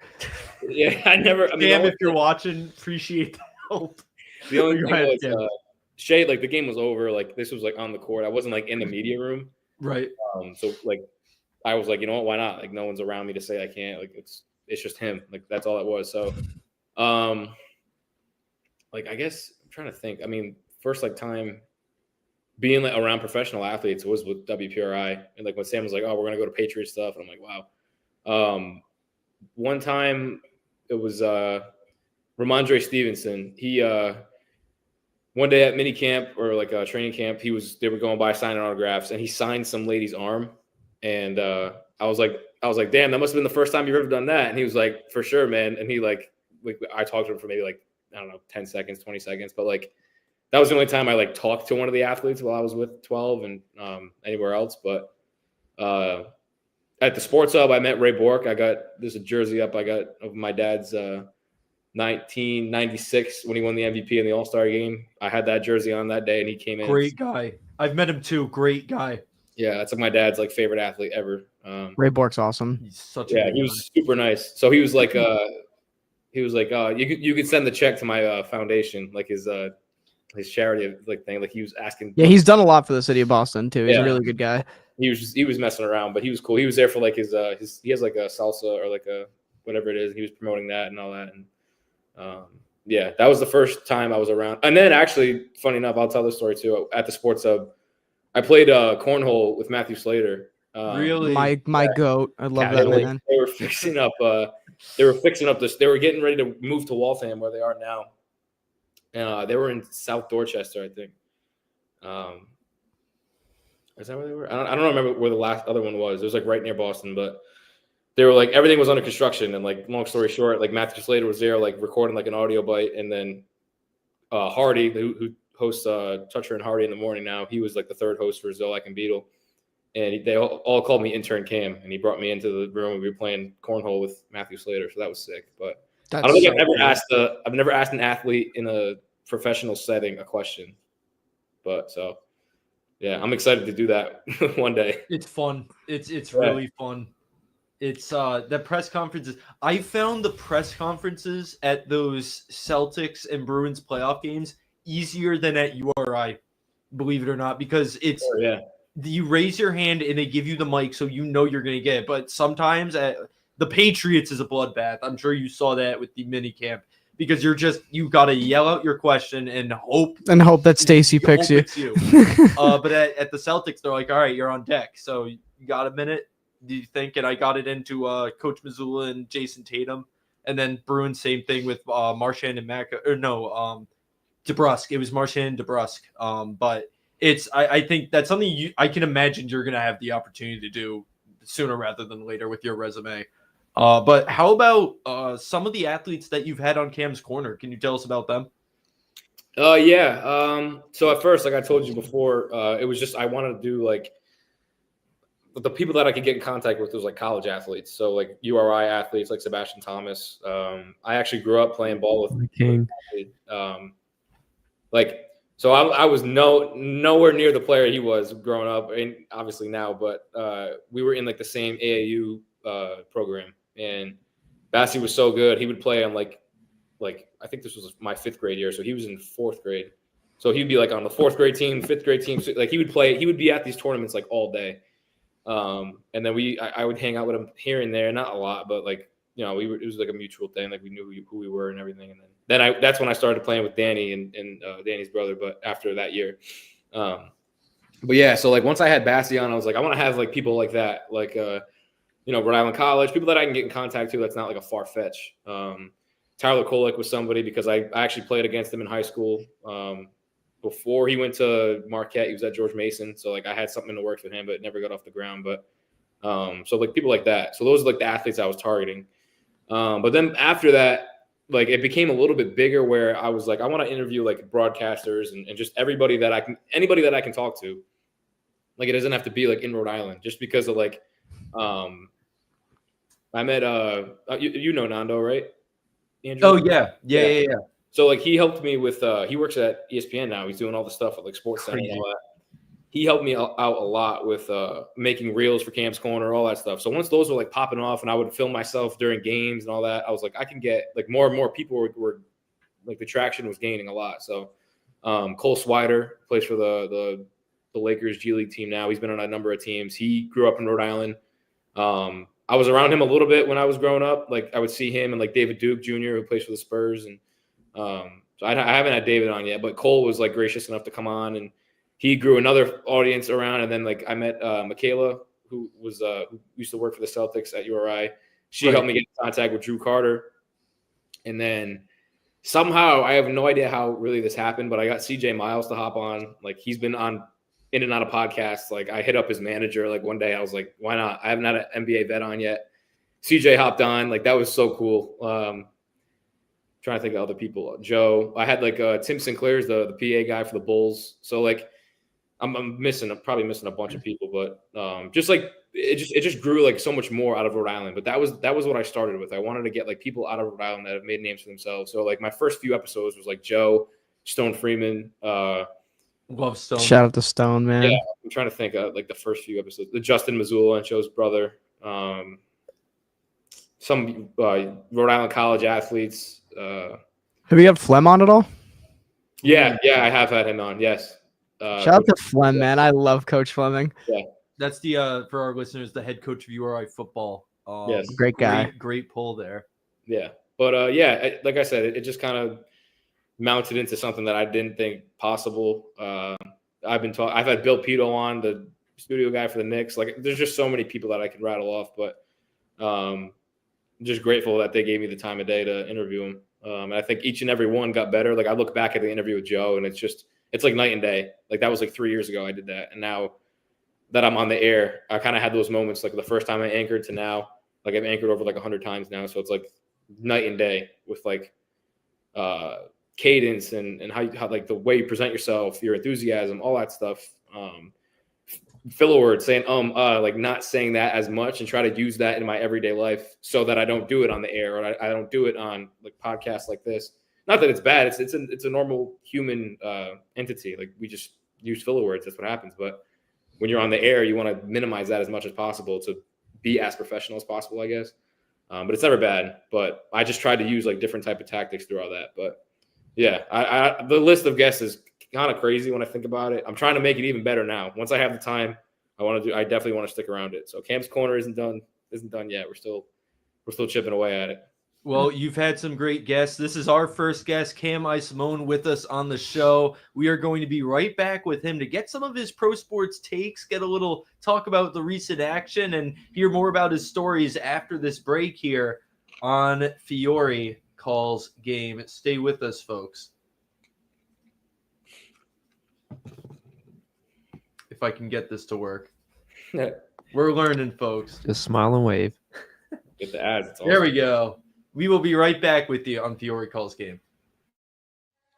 Yeah, I never. Damn, if you're watching, appreciate the help. The only thing was, Shay, like the game was over. Like this was like on the court. I wasn't like in the media room. Right. So like, I was like, you know what? Why not? Like no one's around me to say I can't. Like it's just him. Like that's all it was. So, like, I guess I'm trying to think. I mean, first like time being like around professional athletes was with WPRI, and like when Sam was like, "Oh, we're gonna go to Patriot stuff," and I'm like, "Wow." One time it was Ramondre Stevenson. He one day at mini camp or like a training camp, they were going by signing autographs, and he signed some lady's arm, and I was like, damn, that must have been the first time you've ever done that. And he was like, for sure, man. And he like I talked to him for maybe like, I don't know, 10 seconds, 20 seconds, but like that was the only time I like talked to one of the athletes while I was with 12 and anywhere else. But at the sports hub, I met Ray Bork. There's a jersey up I got of my dad's 1996 when he won the MVP in the All-Star game. I had that jersey on that day, and he came in. Great guy. I've met him too. Great guy. Yeah, that's like my dad's like favorite athlete ever. Ray Bork's awesome. He's such a he was super nice. So he was like, you could send the check to my foundation, like his charity like thing. Like he was asking. Yeah, he's done a lot for the city of Boston too. He's a really good guy. He was messing around, but he was cool. He was there for like his he has like a salsa or like a whatever it is. He was promoting that and all that. And yeah, that was the first time I was around. And then actually, funny enough, I'll tell this story too. At the sports hub, I played cornhole with Matthew Slater. Really, my goat. I love that man. They were fixing up. They were getting ready to move to Waltham, where they are now. They were in South Dorchester, I think. Is that where they were? I don't remember where the last other one was. It was like right near Boston, but they were like everything was under construction. And like long story short, like Matthew Slater was there, like recording like an audio bite, and then Hardy, who hosts Toucher and Hardy in the morning now, he was like the third host for Zolak and Beetle, and they all called me intern Cam, and he brought me into the room and we were playing cornhole with Matthew Slater, so that was sick. But I don't think I've never asked an athlete in a professional setting a question, but so. Yeah, I'm excited to do that one day. It's fun. It's really fun. It's the press conferences. I found the press conferences at those Celtics and Bruins playoff games easier than at URI, believe it or not, because it's you raise your hand and they give you the mic so you know you're going to get it. But sometimes at the Patriots is a bloodbath. I'm sure you saw that with the mini camp. Because you got to yell out your question and hope that Stacy picks you. But at the Celtics, they're like, all right, you're on deck. So you got a minute? Do you think? And I got it into Coach Missoula and Jason Tatum. And then Bruins, same thing with Marchand and DeBrusque. It was Marchand and DeBrusque. But I think that's something I can imagine you're going to have the opportunity to do sooner rather than later with your resume. But how about some of the athletes that you've had on Cam's Corner? Can you tell us about them? Yeah. So at first, like I told you before, it was just I wanted to do like the people that I could get in contact with was like college athletes. So like URI athletes like Sebastian Thomas. I actually grew up playing ball with King. So I was nowhere near the player he was growing up, and obviously now, but we were in like the same AAU program. And Bassie was so good. He would play on like I think this was my 5th grade year. So he was in 4th grade. So he'd be like on the 4th grade team, 5th grade team. So like he would be at these tournaments like all day. And then I would hang out with him here and there, not a lot, but like, you know, it was like a mutual thing. Like we knew who we were and everything. And then that's when I started playing with Danny and Danny's brother. But after that year, but yeah, so like once I had Bassie on, I was like, I want to have like people like that, like, you know, Rhode Island College, people that I can get in contact to. That's not like a far fetch. Tyler Kolick was somebody because I actually played against him in high school. Before he went to Marquette, he was at George Mason. So like I had something to work with him, but it never got off the ground. But so like people like that. So those are like the athletes I was targeting. But then after that, like it became a little bit bigger where I was like, I want to interview like broadcasters and just anybody that I can talk to. Like it doesn't have to be like in Rhode Island, just because of like, I met you know Nando, right? Andrew? Oh yeah. So like he helped me with he works at ESPN now. He's doing all the stuff at like Sports Center and all that. He helped me out a lot with making reels for Cam's Corner, all that stuff. So once those were like popping off and I would film myself during games and all that, I was like, I can get like more and more people were like the traction was gaining a lot. So Cole Swider plays for the Lakers G League team now. He's been on a number of teams. He grew up in Rhode Island. I was around him a little bit when I was growing up. Like I would see him and like David Duke Jr., who plays for the Spurs. And So I haven't had David on yet, but Cole was like gracious enough to come on, and he grew another audience around. And then like I met Michaela, who used to work for the Celtics at URI. She helped me get in contact with Drew Carter. And then somehow, I have no idea how really this happened, but I got CJ Miles to hop on. Like, he's been on in and out of podcasts. Like, I hit up his manager. Like, one day I was like, why not? I haven't had an NBA vet on yet. CJ hopped on. Like, that was so cool. Trying to think of other people. Joe. I had like Tim Sinclair's the PA guy for the Bulls. So like I'm probably missing a bunch of people, but just like it just grew like so much more out of Rhode Island. But that was what I started with. I wanted to get like people out of Rhode Island that have made names for themselves. So like my first few episodes was like Joe, Stone Freeman, love Stone. Shout out to Stone, man. Yeah, I'm trying to think of like the first few episodes. The Justin Missoula and Joe's brother. Some Rhode Island college athletes. Have you had Flem on at all? Yeah, I have had him on. Yes. Shout out to Flem, man. I love Coach Fleming. Yeah, that's the for our listeners, the head coach of URI football. Yes, great guy. Great pull there. Yeah, but yeah, like I said, it just kind of mounted into something that I didn't think possible. I've had Bill Pito on, the studio guy for the Knicks. Like, there's just so many people that I could rattle off, but I'm just grateful that they gave me the time of day to interview him. And I think each and every one got better. Like, I look back at the interview with Joe, and it's like night and day. Like, that was like 3 years ago I did that. And now that I'm on the air, I kind of had those moments, like the first time I anchored to now. Like, I've anchored over like 100 times now. So it's like night and day with like cadence and how like the way you present yourself, your enthusiasm, all that stuff. Filler word saying like not saying that as much and try to use that in my everyday life so that I don't do it on the air, or I don't do it on like podcasts like this. Not that it's bad. It's a normal human entity. Like, we just use filler words. That's what happens. But when you're on the air, you want to minimize that as much as possible to be as professional as possible, I guess. But it's never bad. But I just tried to use like different type of tactics through all that. But yeah, the list of guests is kind of crazy when I think about it. I'm trying to make it even better now. Once I have the time, I definitely want to stick around it. So Cam's Corner isn't done yet. We're still chipping away at it. Well, you've had some great guests. This is our first guest, Cam Iasimone, with us on the show. We are going to be right back with him to get some of his pro sports takes, get a little talk about the recent action, and hear more about his stories after this break here on Fiore Calls Game. Stay with us, folks. If I can get this to work. We're learning, folks. Just smile and wave. Get the ads. It's awesome. There we go. We will be right back with you on Fiore Calls Game.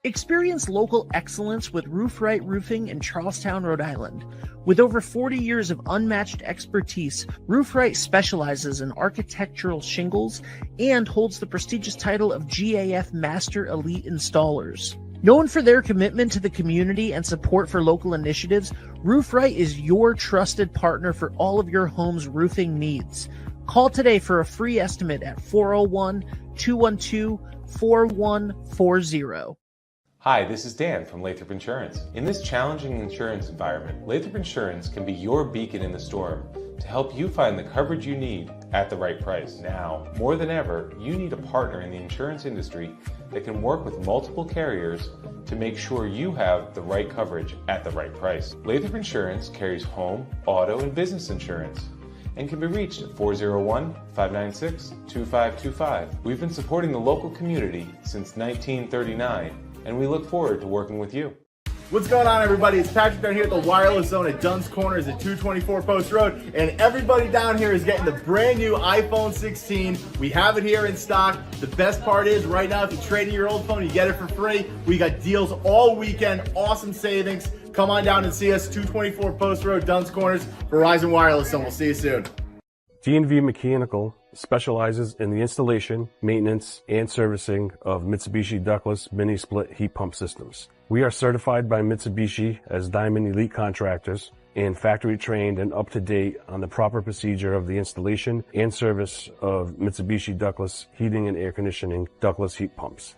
Experience local excellence with Roof Right Roofing in Charlestown, Rhode Island. With over 40 years of unmatched expertise, Roof Right specializes in architectural shingles and holds the prestigious title of GAF Master Elite Installers. Known for their commitment to the community and support for local initiatives, Roof Right is your trusted partner for all of your home's roofing needs. Call today for a free estimate at 401-212-4140. Hi, this is Dan from Lathrop Insurance. In this challenging insurance environment, Lathrop Insurance can be your beacon in the storm to help you find the coverage you need at the right price. Now, more than ever, you need a partner in the insurance industry that can work with multiple carriers to make sure you have the right coverage at the right price. Lathrop Insurance carries home, auto, and business insurance and can be reached at 401-596-2525. We've been supporting the local community since 1939, and we look forward to working with you. What's going on, everybody? It's Patrick down here at the Wireless Zone at Dunn's Corners at 224 Post Road, and everybody down here is getting the brand new iPhone 16. We have it here in stock. The best part is, right now, if you trade in your old phone, you get it for free. We got deals all weekend, awesome savings. Come on down and see us, 224 Post Road, Dunn's Corners, Verizon Wireless Zone. We'll see you soon. D&V Mechanical specializes in the installation, maintenance, and servicing of Mitsubishi ductless mini-split heat pump systems. We are certified by Mitsubishi as Diamond Elite Contractors and factory trained and up to date on the proper procedure of the installation and service of Mitsubishi ductless heating and air conditioning ductless heat pumps.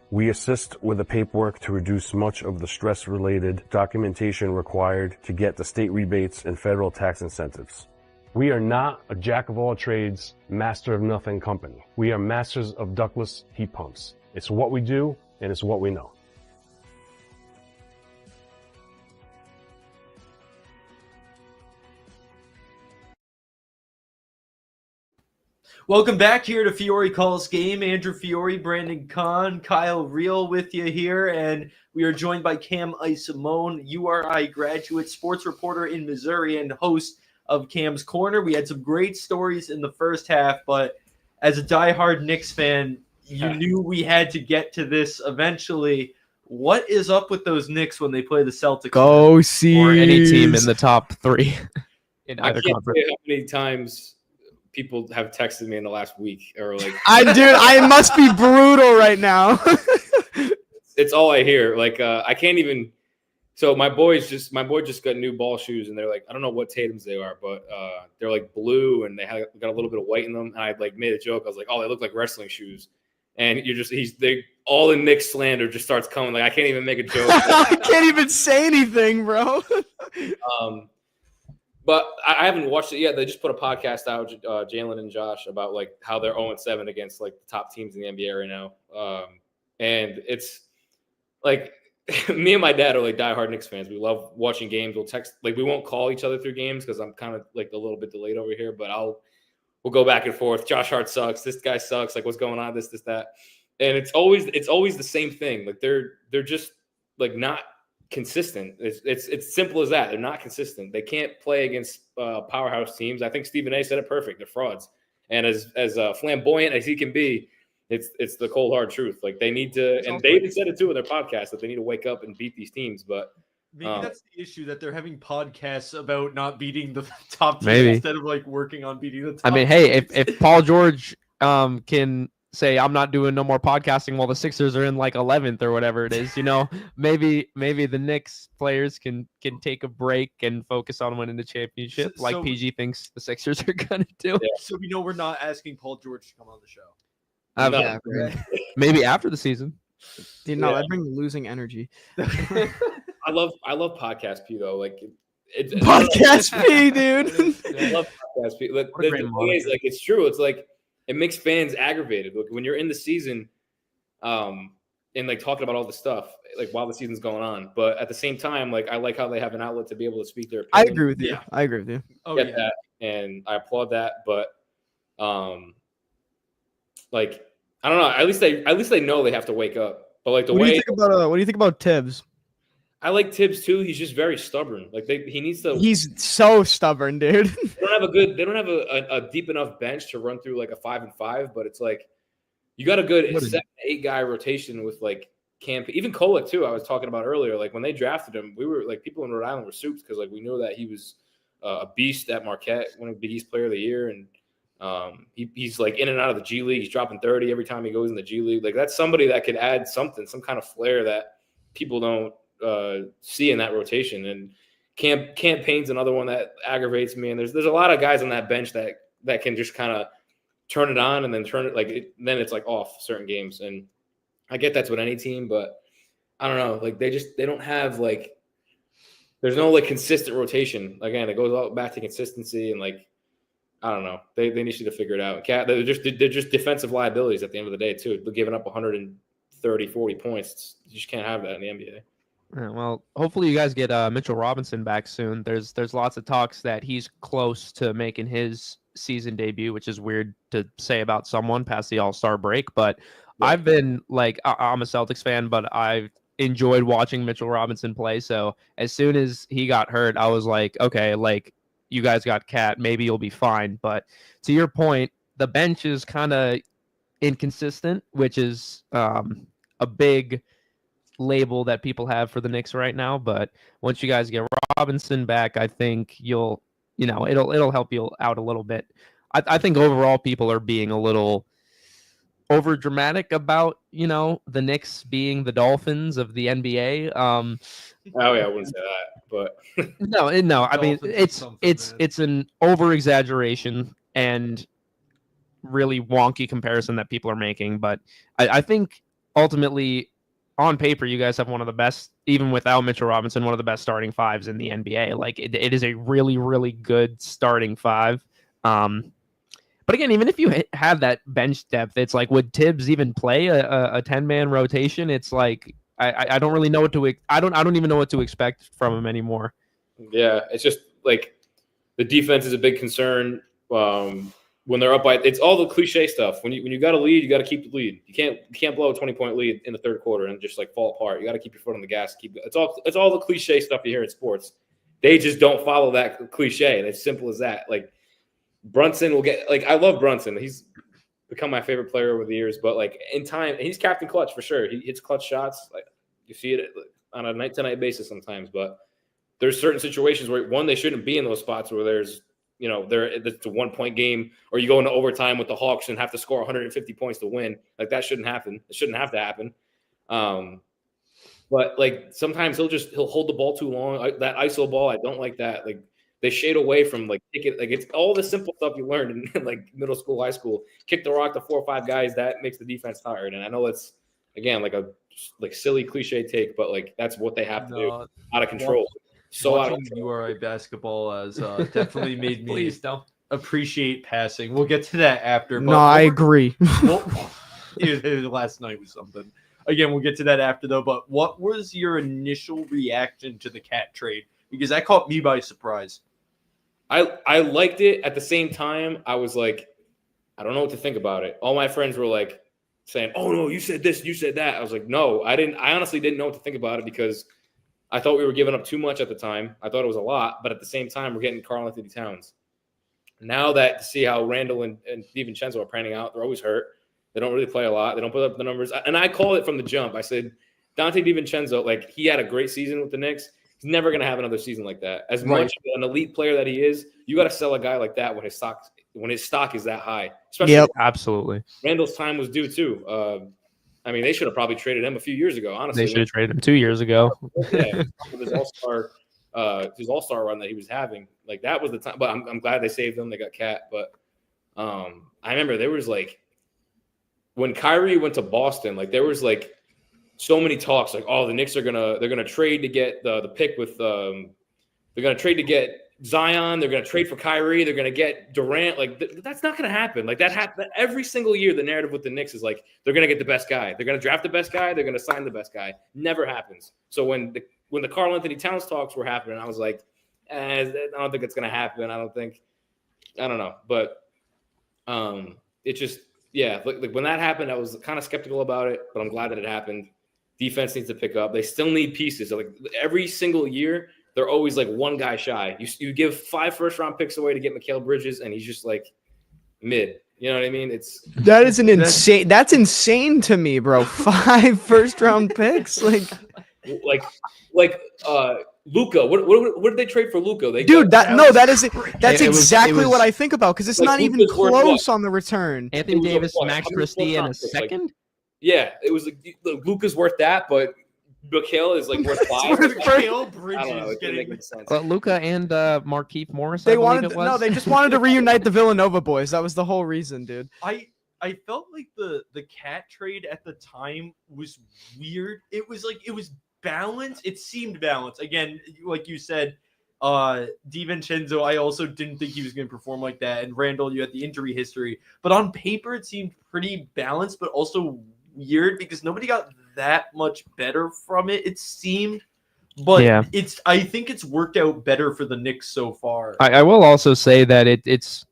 We assist with the paperwork to reduce much of the stress-related documentation required to get the state rebates and federal tax incentives. We are not a jack-of-all-trades, master-of-nothing company. We are masters of ductless heat pumps. It's what we do, and it's what we know. Welcome back here to Fiore Calls Game. Andrew Fiore, Brandon Kahn, Kyle Reel with you here, and we are joined by Cam Iasimone, URI graduate, sports reporter in Missouri, and host of Cam's Corner. We had some great stories in the first half, but as a diehard Knicks fan, you knew we had to get to this eventually. What is up with those Knicks when they play the Celtics? Go see or any team in the top 3 in I either can't conference. tell you how many times people have texted me in the last week or like I must be brutal right now. it's all I hear. Like I can't even. So my boy just got new ball shoes, and they're like, I don't know what Tatum's they are, but they're like blue, and they got a little bit of white in them. And I like made a joke. I was like, oh, they look like wrestling shoes. And they all in Knicks slander just starts coming. Like I can't even make a joke. I can't even say anything, bro. But I haven't watched it yet. They just put a podcast out, Jalen and Josh, about like how they're 0-7 against like the top teams in the NBA right now. And it's like me and my dad are like diehard Knicks fans. We love watching games. We'll text, like we won't call each other through games because I'm kind of like a little bit delayed over here. But we'll go back and forth. Josh Hart sucks. This guy sucks. Like what's going on? This, that. And it's always the same thing. Like they're just like not consistent. It's simple as that. They're not consistent. They can't play against powerhouse teams. I think Stephen A said it perfect. They're frauds. And as flamboyant as he can be, it's the cold hard truth. Like they need to, and David said it too in their podcast that they need to wake up and beat these teams. But maybe that's the issue, that they're having podcasts about not beating the top team instead of like working on beating the top. I mean, hey, if Paul George can say I'm not doing no more podcasting while the Sixers are in like 11th or whatever it is, maybe the Knicks players can take a break and focus on winning the championship like PG thinks the Sixers are gonna do. Yeah. So we know we're not asking Paul George to come on the show. Yeah, Maybe after the season. Dude, no, I bring losing energy. I love podcast P though. Like it's Podcast P, dude. I love podcast P. Like, the thing is, like it's true. It's like it makes fans aggravated. Like when you're in the season, and like talking about all the stuff, like while the season's going on. But at the same time, like I like how they have an outlet to be able to speak their opinion. I agree with you. Yeah. I agree with you. Get that, and I applaud that. But like I don't know. At least they know they have to wake up. But like what do you think about Tibbs? I like Tibbs too. He's just very stubborn. Like he needs to. He's so stubborn, dude. They don't have a deep enough bench to run through like a 5-5. But it's like you got a good 7-8 guy rotation with like Camp. Even Kolek too. I was talking about earlier. Like when they drafted him, we were like people in Rhode Island were soups because like we knew that he was a beast at Marquette, winning Big East Player of the Year, and he's like in and out of the G League. He's dropping 30 every time he goes in the G League. Like that's somebody that could add something, some kind of flair that people don't see in that rotation. And Campaign's another one that aggravates me. And there's a lot of guys on that bench that can just kind of turn it on and then turn it then it's like off certain games. And I get that's with any team, but I don't know. Like they don't have like there's no like consistent rotation. Again, it goes all back to consistency and like I don't know. They need to figure it out. They're just defensive liabilities at the end of the day too. They're giving up 130, 40 points. You just can't have that in the NBA. Yeah, well, hopefully you guys get Mitchell Robinson back soon. There's lots of talks that he's close to making his season debut, which is weird to say about someone past the All-Star break. But yeah. I've been like, I'm a Celtics fan, but I've enjoyed watching Mitchell Robinson play. So as soon as he got hurt, I was like, okay, like you guys got Cat, maybe you'll be fine. But to your point, the bench is kind of inconsistent, which is a big label that people have for the Knicks right now. But once you guys get Robinson back, I think it'll help you out a little bit. I think overall people are being a little over dramatic about, the Knicks being the Dolphins of the NBA. Oh yeah, I wouldn't say that, but no. I mean, it's an over exaggeration and really wonky comparison that people are making. But I think ultimately, on paper, you guys have one of the best, even without Mitchell Robinson, one of the best starting fives in the NBA. Like it is a really, really good starting five. But again, even if you have that bench depth, it's like, would Tibbs even play a 10-man rotation? It's like I don't really know what to I don't even know what to expect from him anymore. Yeah, it's just like the defense is a big concern. When they're up by, it's all the cliche stuff. When you got a lead, you got to keep the lead. You can't blow a 20-point lead in the third quarter and just like fall apart. You got to keep your foot on the gas. It's all the cliche stuff you hear in sports. They just don't follow that cliche. And it's simple as that. Like Brunson will get, like, I love Brunson. He's become my favorite player over the years. But like in time, and he's Captain Clutch for sure. He hits clutch shots. Like you see it on a night-to-night basis sometimes. But there's certain situations where they shouldn't be in those spots where there's, it's a 1-point game, or you go into overtime with the Hawks and have to score 150 points to win. Like that shouldn't happen. It shouldn't have to happen. But like sometimes he'll hold the ball too long. That ISO ball, I don't like that. Like they shade away from like kick it. Like it's all the simple stuff you learned in like middle school, high school. Kick the rock to 4 or 5 guys. That makes the defense tired. And I know it's again like a silly cliche take, but like that's what they have to do. Out of control. So watching URI basketball has definitely made me Please don't appreciate passing. We'll get to that after. But no, I agree. Last night was something. Again, we'll get to that after, though. But what was your initial reaction to the Cat trade? Because that caught me by surprise. I liked it. At the same time, I was like, I don't know what to think about it. All my friends were like saying, "Oh no, you said this, you said that." I was like, "No, I didn't." I honestly didn't know what to think about it because I thought we were giving up too much at the time. I thought it was a lot, but at the same time, we're getting Karl Anthony Towns. Now that to see how Randall and DiVincenzo are panning out, they're always hurt. They don't really play a lot. They don't put up the numbers. And I called it from the jump. I said, Dante DiVincenzo, like he had a great season with the Knicks. He's never going to have another season like that. As much an elite player that he is, you got to sell a guy like that when his stock is that high. Especially absolutely. Randall's time was due too. I mean, they should have probably traded him a few years ago. Honestly, they should have traded him 2 years ago. Yeah, with his all-star run that he was having, like that was the time. But I'm glad they saved him. They got Cat. But I remember there was like when Kyrie went to Boston, like there was like so many talks, like the Knicks they're gonna trade to get the pick with they're gonna trade to get Zion, they're going to trade for Kyrie, they're going to get Durant. Like that's not going to happen. Like that happens every single year. The narrative with the Knicks is like they're going to get the best guy, they're going to draft the best guy, they're going to sign the best guy. Never happens. So when the Karl Anthony Towns talks were happening, I was like, I don't think it's going to happen. I don't know. But it just like when that happened, I was kind of skeptical about it, but I'm glad that it happened. Defense needs to pick up. They still need pieces. Like every single year, they're always like one guy shy. You give 5 first-round picks away to get Mikal Bridges, and he's just like mid. You know what I mean? That's insane to me, bro. 5 first-round picks, like Luka. What did they trade for Luka? That's exactly what I think about because it's not even close on the return. Anthony Davis, Max Christie, and a second. Like, yeah, it was like Luka's worth that, but Mikal is like worth 5. Mikal Bridges, I don't know. It didn't make any sense. But Luka and Markieff Morris. They just wanted to reunite the Villanova boys. That was the whole reason, dude. I felt like the Cat trade at the time was weird. It was balanced. It seemed balanced. Again, like you said, DiVincenzo, I also didn't think he was going to perform like that. And Randall, you had the injury history. But on paper, it seemed pretty balanced, but also weird because nobody got that much better from it. It seemed, but yeah. I think it's worked out better for the Knicks so far. I will also say that it's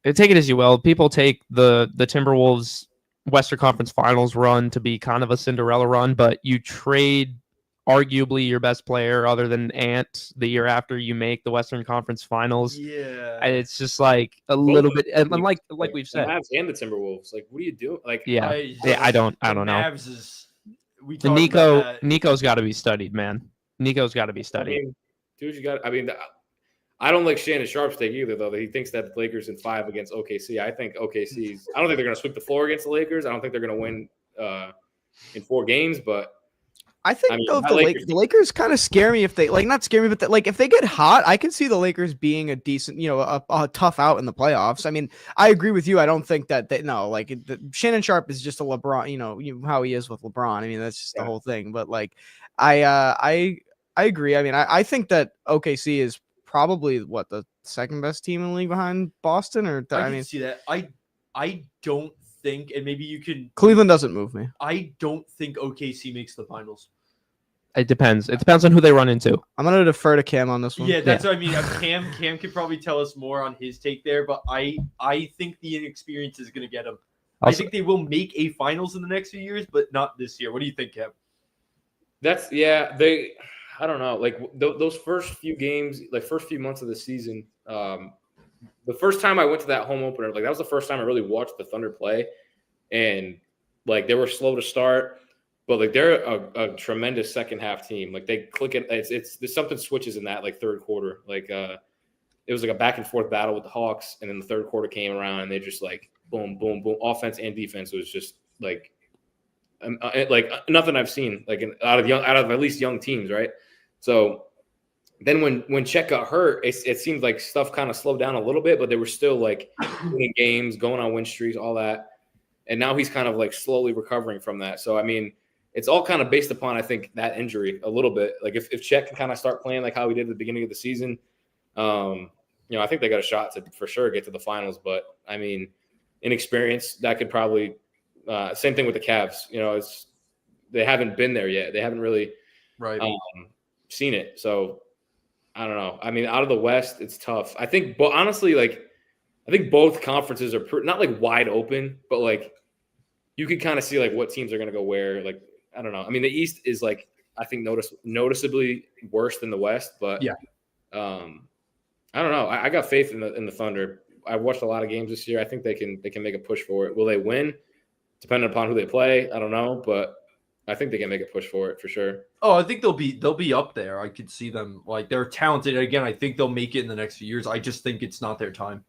take it as you will. People take the Timberwolves Western Conference Finals run to be kind of a Cinderella run, but you trade arguably your best player other than Ant the year after you make the Western Conference Finals. Yeah, and it's just like a little bit, and like we've said, the Mavs and the Timberwolves. Like, what are you doing? Like, I don't know. Mavs is, Nico's got to be studied, man. Nico's got to be studied. I don't like Shannon Sharp's take either, though. That he thinks that the Lakers in 5 against OKC. I think OKC's. I don't think they're going to sweep the floor against the Lakers. I don't think they're going to win in 4 games, but. I think the Lakers kind of scare me if they not scare me, but if they get hot, I can see the Lakers being a decent, a tough out in the playoffs. I mean, I agree with you. I don't think that Shannon Sharp is just a LeBron, how he is with LeBron. I mean, that's just the whole thing. But I agree. I mean, I think that OKC is probably the second best team in the league behind Boston. Or I can see that. I don't think, and maybe you can. Cleveland doesn't move me. I don't think OKC makes the finals. It depends. It depends on who they run into. I'm gonna defer to Cam on this one. Yeah, that's what I mean. Cam could probably tell us more on his take there, but I think the inexperience is going to get him. I think they will make a finals in the next few years, but not this year. What do you think, Cam? I don't know. Like those first few games, like first few months of the season, the first time I went to that home opener, like that was the first time I really watched the Thunder play, and like they were slow to start. But like they're a tremendous second half team. Like they click it. There's something switches in that like third quarter. Like it was like a back and forth battle with the Hawks, and then the third quarter came around and they just like boom, boom, boom. Offense and defense was just like nothing I've seen like out of at least young teams, right? So then when Chet got hurt, it seemed like stuff kind of slowed down a little bit, but they were still like winning games, going on win streaks, all that. And now he's kind of like slowly recovering from that. So I mean, it's all kind of based upon, I think, that injury a little bit. Like if Chet can kind of start playing like how he did at the beginning of the season, I think they got a shot to for sure get to the finals. But I mean, inexperience, that could probably same thing with the Cavs. They haven't been there yet. They haven't really seen it. So I don't know. I mean, out of the West, it's tough. I think, but honestly, I think both conferences are not like wide open, but like you could kind of see like what teams are going to go where. Like I don't know. I mean, the East is like I think noticeably worse than the West, but I don't know. I got faith in the Thunder. I've watched a lot of games this year. I think they can make a push for it. Will they win? Depending upon who they play, I don't know, but I think they can make a push for it for sure. Oh, I think they'll be up there. I could see them like they're talented. Again, I think they'll make it in the next few years. I just think it's not their time.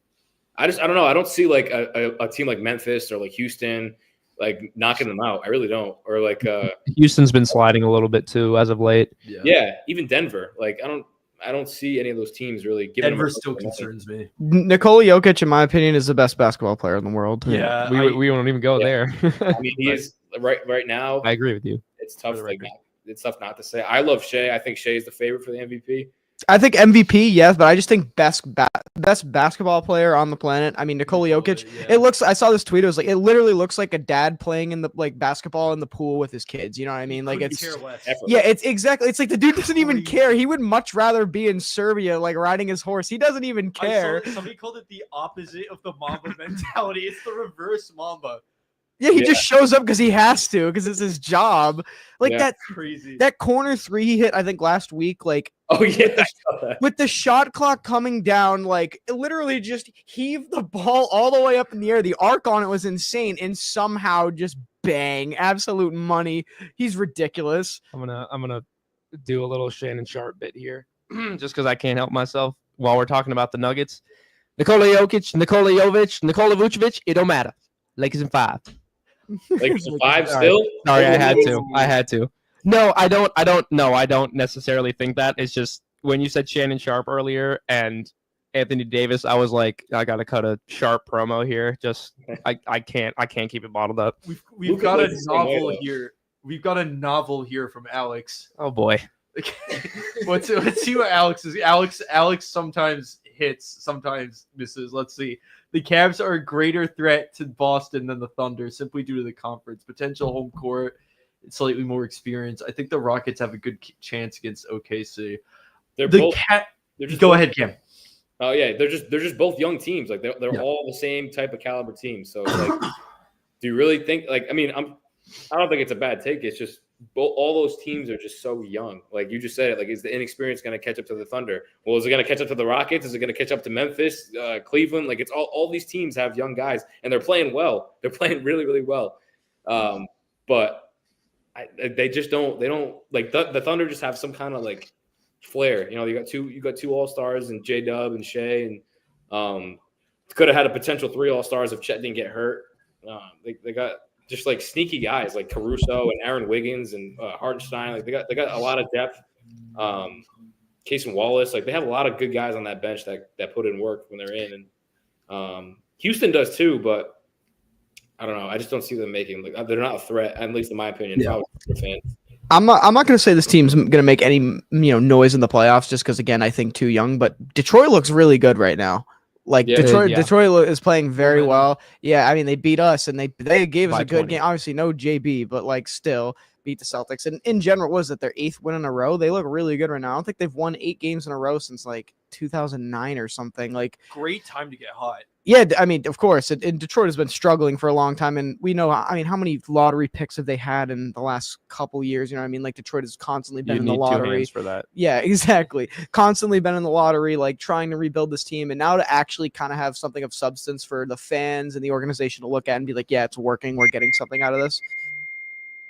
I don't know. I don't see like a team like Memphis or like Houston like knocking them out. I really don't. Or like Houston's been sliding a little bit too as of late. Yeah, even Denver. Like I don't see any of those teams really giving. Denver still concerns me. Nikola Jokic, in my opinion, is the best basketball player in the world. Yeah, we won't even go there. I mean, he is right now. I agree with you. It's tough. It's tough not to say. I love Shea. I think Shea is the favorite for the MVP. I think MVP, yes, but I just think best basketball player on the planet. I mean, Nikola Jokic. Yeah. It looks. I saw this tweet. It was like it literally looks like a dad playing in the basketball in the pool with his kids. You know what I mean? Like it's it's exactly. It's like the dude doesn't even care. He would much rather be in Serbia, like riding his horse. He doesn't even care. Somebody called it the opposite of the Mamba mentality. It's the reverse Mamba. Yeah, he just shows up because he has to, because it's his job. Like that crazy. That corner three he hit, I think last week. Like, with the shot clock coming down, like it literally just heaved the ball all the way up in the air. The arc on it was insane, and somehow just bang, absolute money. He's ridiculous. I'm gonna do a little Shannon Sharp bit here, just because I can't help myself while we're talking about the Nuggets. Nikola Jokic, Nikola Jovic, Nikola Vucevic. It don't matter. Lakers in 5. Lakers in 5 still? Sorry, I had to. No, I don't. No, I don't necessarily think that. It's just when you said Shannon Sharp earlier and Anthony Davis, I was like, I gotta cut a Sharp promo here. Just I can't keep it bottled up. We've got a novel here. We've got a novel here from Alex. Oh boy. Let's see what Alex is. Alex sometimes hits, sometimes misses. Let's see. The Cavs are a greater threat to Boston than the Thunder simply due to the conference potential, home court, slightly more experience. I think the Rockets have a good chance against OKC. Go ahead, Cam. Oh yeah, they're just both young teams. Like they're all the same type of caliber teams. So like, do you really think? Like, I mean, I don't think it's a bad take. It's just all those teams are just so young. Like you just said it. Like, is the inexperience going to catch up to the Thunder? Well, is it going to catch up to the Rockets? Is it going to catch up to Memphis, Cleveland? Like, it's all these teams have young guys, and they're playing well. They're playing really, really well. But they just don't. They don't like the Thunder. Just have some kind of like flair. You know, you got two All-Stars and J-Dub and Shea, and could have had a potential 3 All-Stars if Chet didn't get hurt. They got just like sneaky guys like Caruso and Aaron Wiggins and Hartenstein. Like they got a lot of depth. Casey Wallace, like they have a lot of good guys on that bench that put in work when they're in. And Houston does too, but I don't know. I just don't see them making they're not a threat, at least in my opinion. If I was a fan. I'm not going to say this team's going to make any noise in the playoffs just because again I think too young. But Detroit looks really good right now. Like Detroit is playing very well. Yeah, I mean they beat us and they gave us a good game. Obviously no JB, but like still beat the Celtics. And in general, was it their 8th win in a row? They look really good right now. I don't think they've won 8 games in a row since like 2009 or something. Like great time to get hot. Yeah, I mean, of course, and Detroit has been struggling for a long time, and we know. I mean, how many lottery picks have they had in the last couple years? You know what I mean? Like Detroit has constantly been in the lottery. 2 hands for that. Yeah, exactly. Constantly been in the lottery, like trying to rebuild this team, and now to actually kind of have something of substance for the fans and the organization to look at and be like, yeah, it's working. We're getting something out of this.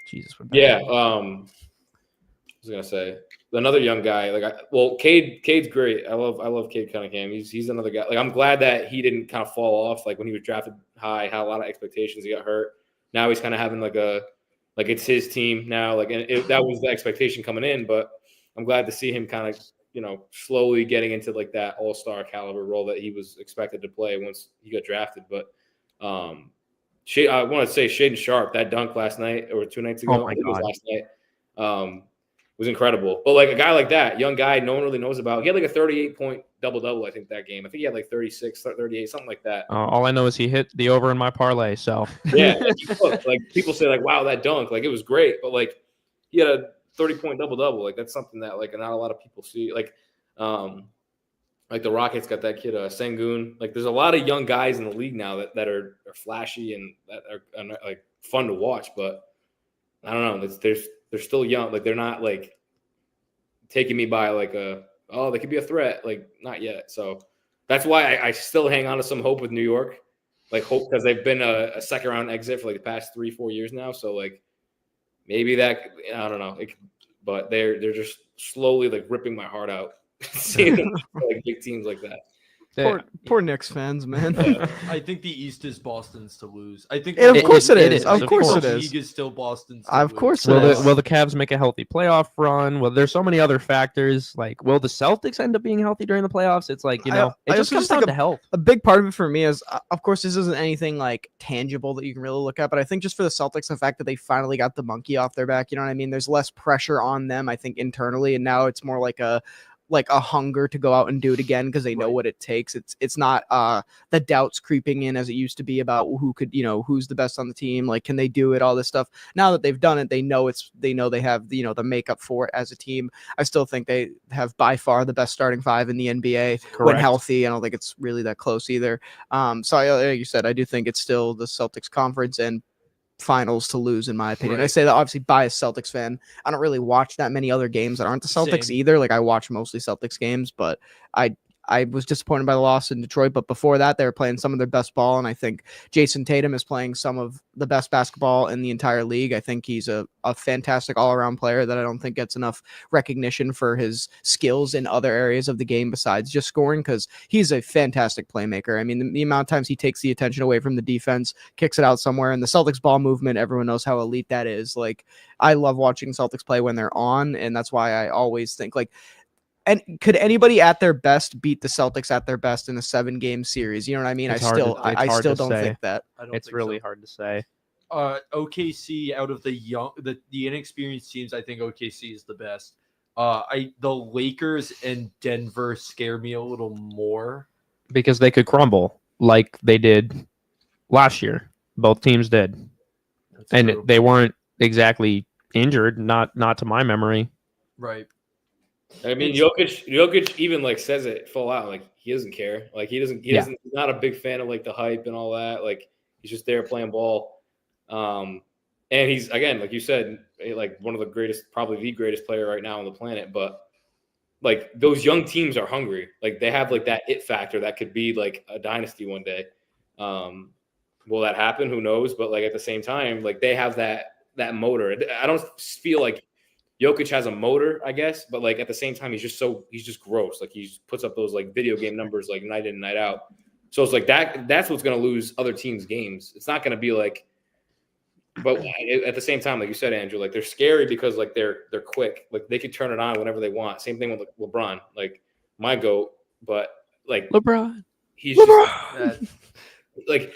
Jesus. Yeah. I was gonna say another young guy. Cade's great. I love Cade Cunningham. He's another guy. Like I'm glad that he didn't kind of fall off. Like when he was drafted high, had a lot of expectations. He got hurt. Now he's kind of having like it's his team now. Like that was the expectation coming in. But I'm glad to see him kind of slowly getting into like that all-star caliber role that he was expected to play once he got drafted. But I want to say Shaden Sharp, that dunk last night or 2 nights ago. Oh my God. It was last night. Was incredible. But like a guy like that, young guy, no one really knows about. He had like a 38-point double-double, I think, that game. I think he had like 36, 38, something like that. All I know is he hit the over in my parlay. So yeah, like people say like, wow, that dunk, like it was great, but like he had a 30-point double-double. Like that's something that like not a lot of people see. Like the Rockets got that kid Sengun. Like there's a lot of young guys in the league now that are flashy and that are like fun to watch, but I don't know. They're still young. Like they're not like taking me by like they could be a threat. Like not yet. So that's why I still hang on to some hope with New York. Like hope because they've been a second round exit for like the past 3-4 years now. So like maybe that I don't know. But they're just slowly like ripping my heart out seeing them like big teams like that. Poor Knicks fans, man. I think the East is Boston's to lose. I think of course it is. Of course it the is. league is still Boston's. Of course it will is. will the Cavs make a healthy playoff run? Well, there's so many other factors. Like, will the Celtics end up being healthy during the playoffs? It's like, it just comes down to health. A big part of it for me is, of course, this isn't anything like tangible that you can really look at, but I think just for the Celtics, the fact that they finally got the monkey off their back, you know what I mean? There's less pressure on them, I think, internally, and now it's more like a hunger to go out and do it again because they know what it takes. It's not the doubts creeping in as it used to be about who could, who's the best on the team, like can they do it, all this stuff. Now that they've done it, they know they have the makeup for it as a team. I still think they have by far the best starting 5 in the NBA when healthy. I don't think it's really that close either. So like you said, I do think it's still the Celtics conference and finals to lose, in my opinion. I say that obviously biased Celtics fan. I don't really watch that many other games that aren't the Celtics either. Like I watch mostly Celtics games, but I was disappointed by the loss in Detroit, but before that, they were playing some of their best ball, and I think Jason Tatum is playing some of the best basketball in the entire league. I think he's a fantastic all-around player that I don't think gets enough recognition for his skills in other areas of the game besides just scoring, because he's a fantastic playmaker. I mean, the amount of times he takes the attention away from the defense, kicks it out somewhere, and the Celtics ball movement, everyone knows how elite that is. Like, I love watching Celtics play when they're on, and that's why I always think, like, and could anybody at their best beat the Celtics at their best in a 7-game series? You know what I mean? I still don't think that. It's really hard to say. OKC out of the inexperienced teams, I think OKC is the best. The Lakers and Denver scare me a little more because they could crumble like they did last year. Both teams did. That's true. They weren't exactly injured, not to my memory. Right. I mean, Jokic even like says it full out. Like he doesn't care. Like he doesn't. He's not a big fan of like the hype and all that. Like he's just there playing ball. And he's, again, like you said, like one of the greatest, probably the greatest player right now on the planet. But like those young teams are hungry. Like they have like that it factor that could be like a dynasty one day. Will that happen? Who knows? But like at the same time, like they have that motor. I don't feel like Jokic has a motor, I guess, but like at the same time, he's just gross. Like he puts up those like video game numbers like night in and night out. So it's like that's what's going to lose other teams' games. It's not going to be like, but at the same time, like you said, Andrew, like they're scary because like they're quick. Like they can turn it on whenever they want. Same thing with like, LeBron, like my GOAT, but like LeBron, he's just like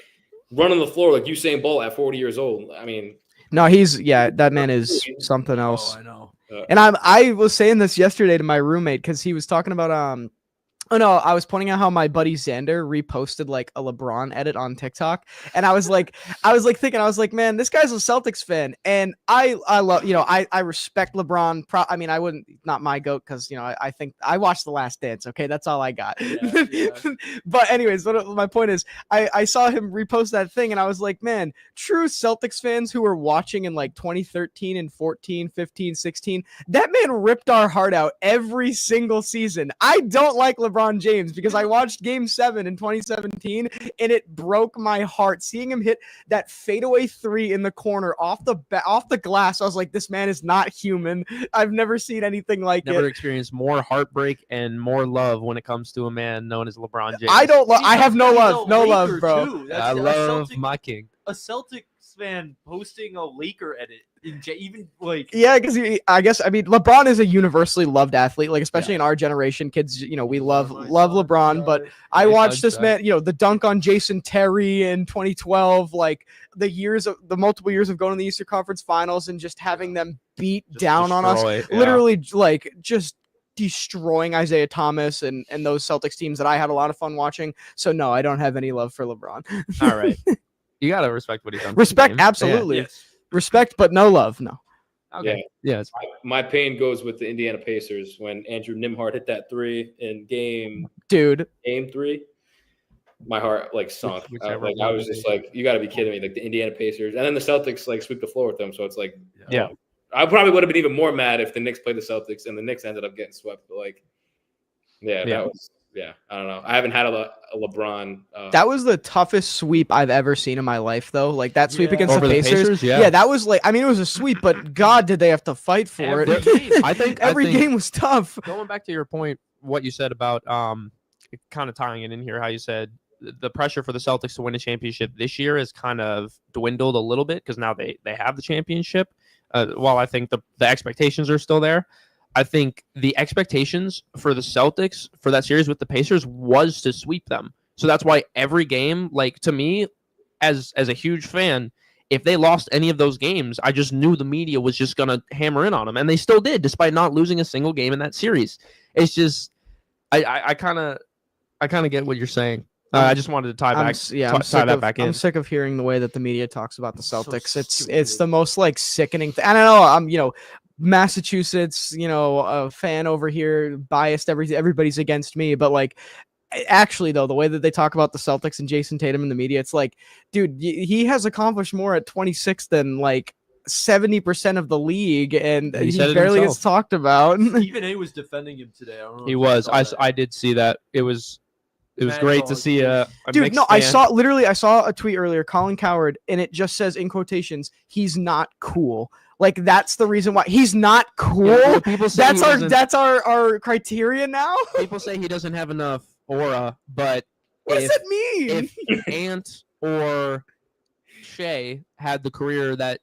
running the floor like Usain Bolt at 40 years old. I mean, No, that man is something else. Oh, I know. And I was saying this yesterday to my roommate because he was talking about oh no, I was pointing out how my buddy Xander reposted like a LeBron edit on TikTok, and I was like thinking, man, this guy's a Celtics fan, and I love, I respect LeBron. I mean, I wouldn't, not my goat, because I think I watched The Last Dance. Okay, that's all I got. Yeah. But anyways, my point is, I saw him repost that thing, and I was like, man, true Celtics fans who were watching in like 2013 and 14, 15, 16, that man ripped our heart out every single season. I don't like LeBron James because I watched Game 7 in 2017 and it broke my heart seeing him hit that fadeaway 3 in the corner off the glass. I was like, this man is not human. I've never seen anything like it. Never experienced more heartbreak and more love when it comes to a man known as LeBron James. I have no love, bro. I love my king. A Celtics fan posting a Laker edit even like because LeBron is a universally loved athlete, like especially in our generation, kids. We love LeBron, but I watched this man, the dunk on Jason Terry in 2012, like the multiple years of going to the Eastern Conference Finals and just having them beat down on us, literally like just destroying Isaiah Thomas and those Celtics teams that I had a lot of fun watching. So no, I don't have any love for LeBron. All right. You gotta respect what he's done. Respect, absolutely. Yeah. Yes. Respect, but no love. No. Okay. Yeah. My pain goes with the Indiana Pacers when Andrew Nimhart hit that 3 in game 3. My heart like sunk. I was just like, you got to be kidding me! Like the Indiana Pacers, and then the Celtics like sweep the floor with them. So it's like, I probably would have been even more mad if the Knicks played the Celtics and the Knicks ended up getting swept. But like, that was. Yeah, I don't know. I haven't had a LeBron. That was the toughest sweep I've ever seen in my life, though. Like that sweep against the Pacers. Yeah, that was like, it was a sweep, but God, did they have to fight for it? I think every game was tough. Going back to your point, what you said about kind of tying it in here, how you said the pressure for the Celtics to win a championship this year has kind of dwindled a little bit because now they have the championship. While I think the expectations are still there. I think the expectations for the Celtics for that series with the Pacers was to sweep them. So that's why every game, like to me, as a huge fan, if they lost any of those games, I just knew the media was just going to hammer in on them. And they still did, despite not losing a single game in that series. It's just, I kind of get what you're saying. I just wanted to tie that back in. I'm sick of hearing the way that the media talks about the Celtics. It's the most like sickening thing. And I know I'm, Massachusetts, a fan over here, biased, everybody's against me, but like actually though, the way that they talk about the Celtics and Jason Tatum in the media, it's like, dude, he has accomplished more at 26 than like 70% of the league, and he barely gets talked about. Stephen A was defending him today. I don't know he was. I did see that. It was great to see a dude. No, fan. I saw a tweet earlier, Colin Coward, and it just says in quotations, he's not cool. Like that's the reason why he's not cool. Yeah, people say that's our criteria now. People say he doesn't have enough aura, but what does it mean? If Ant or Shea had the career that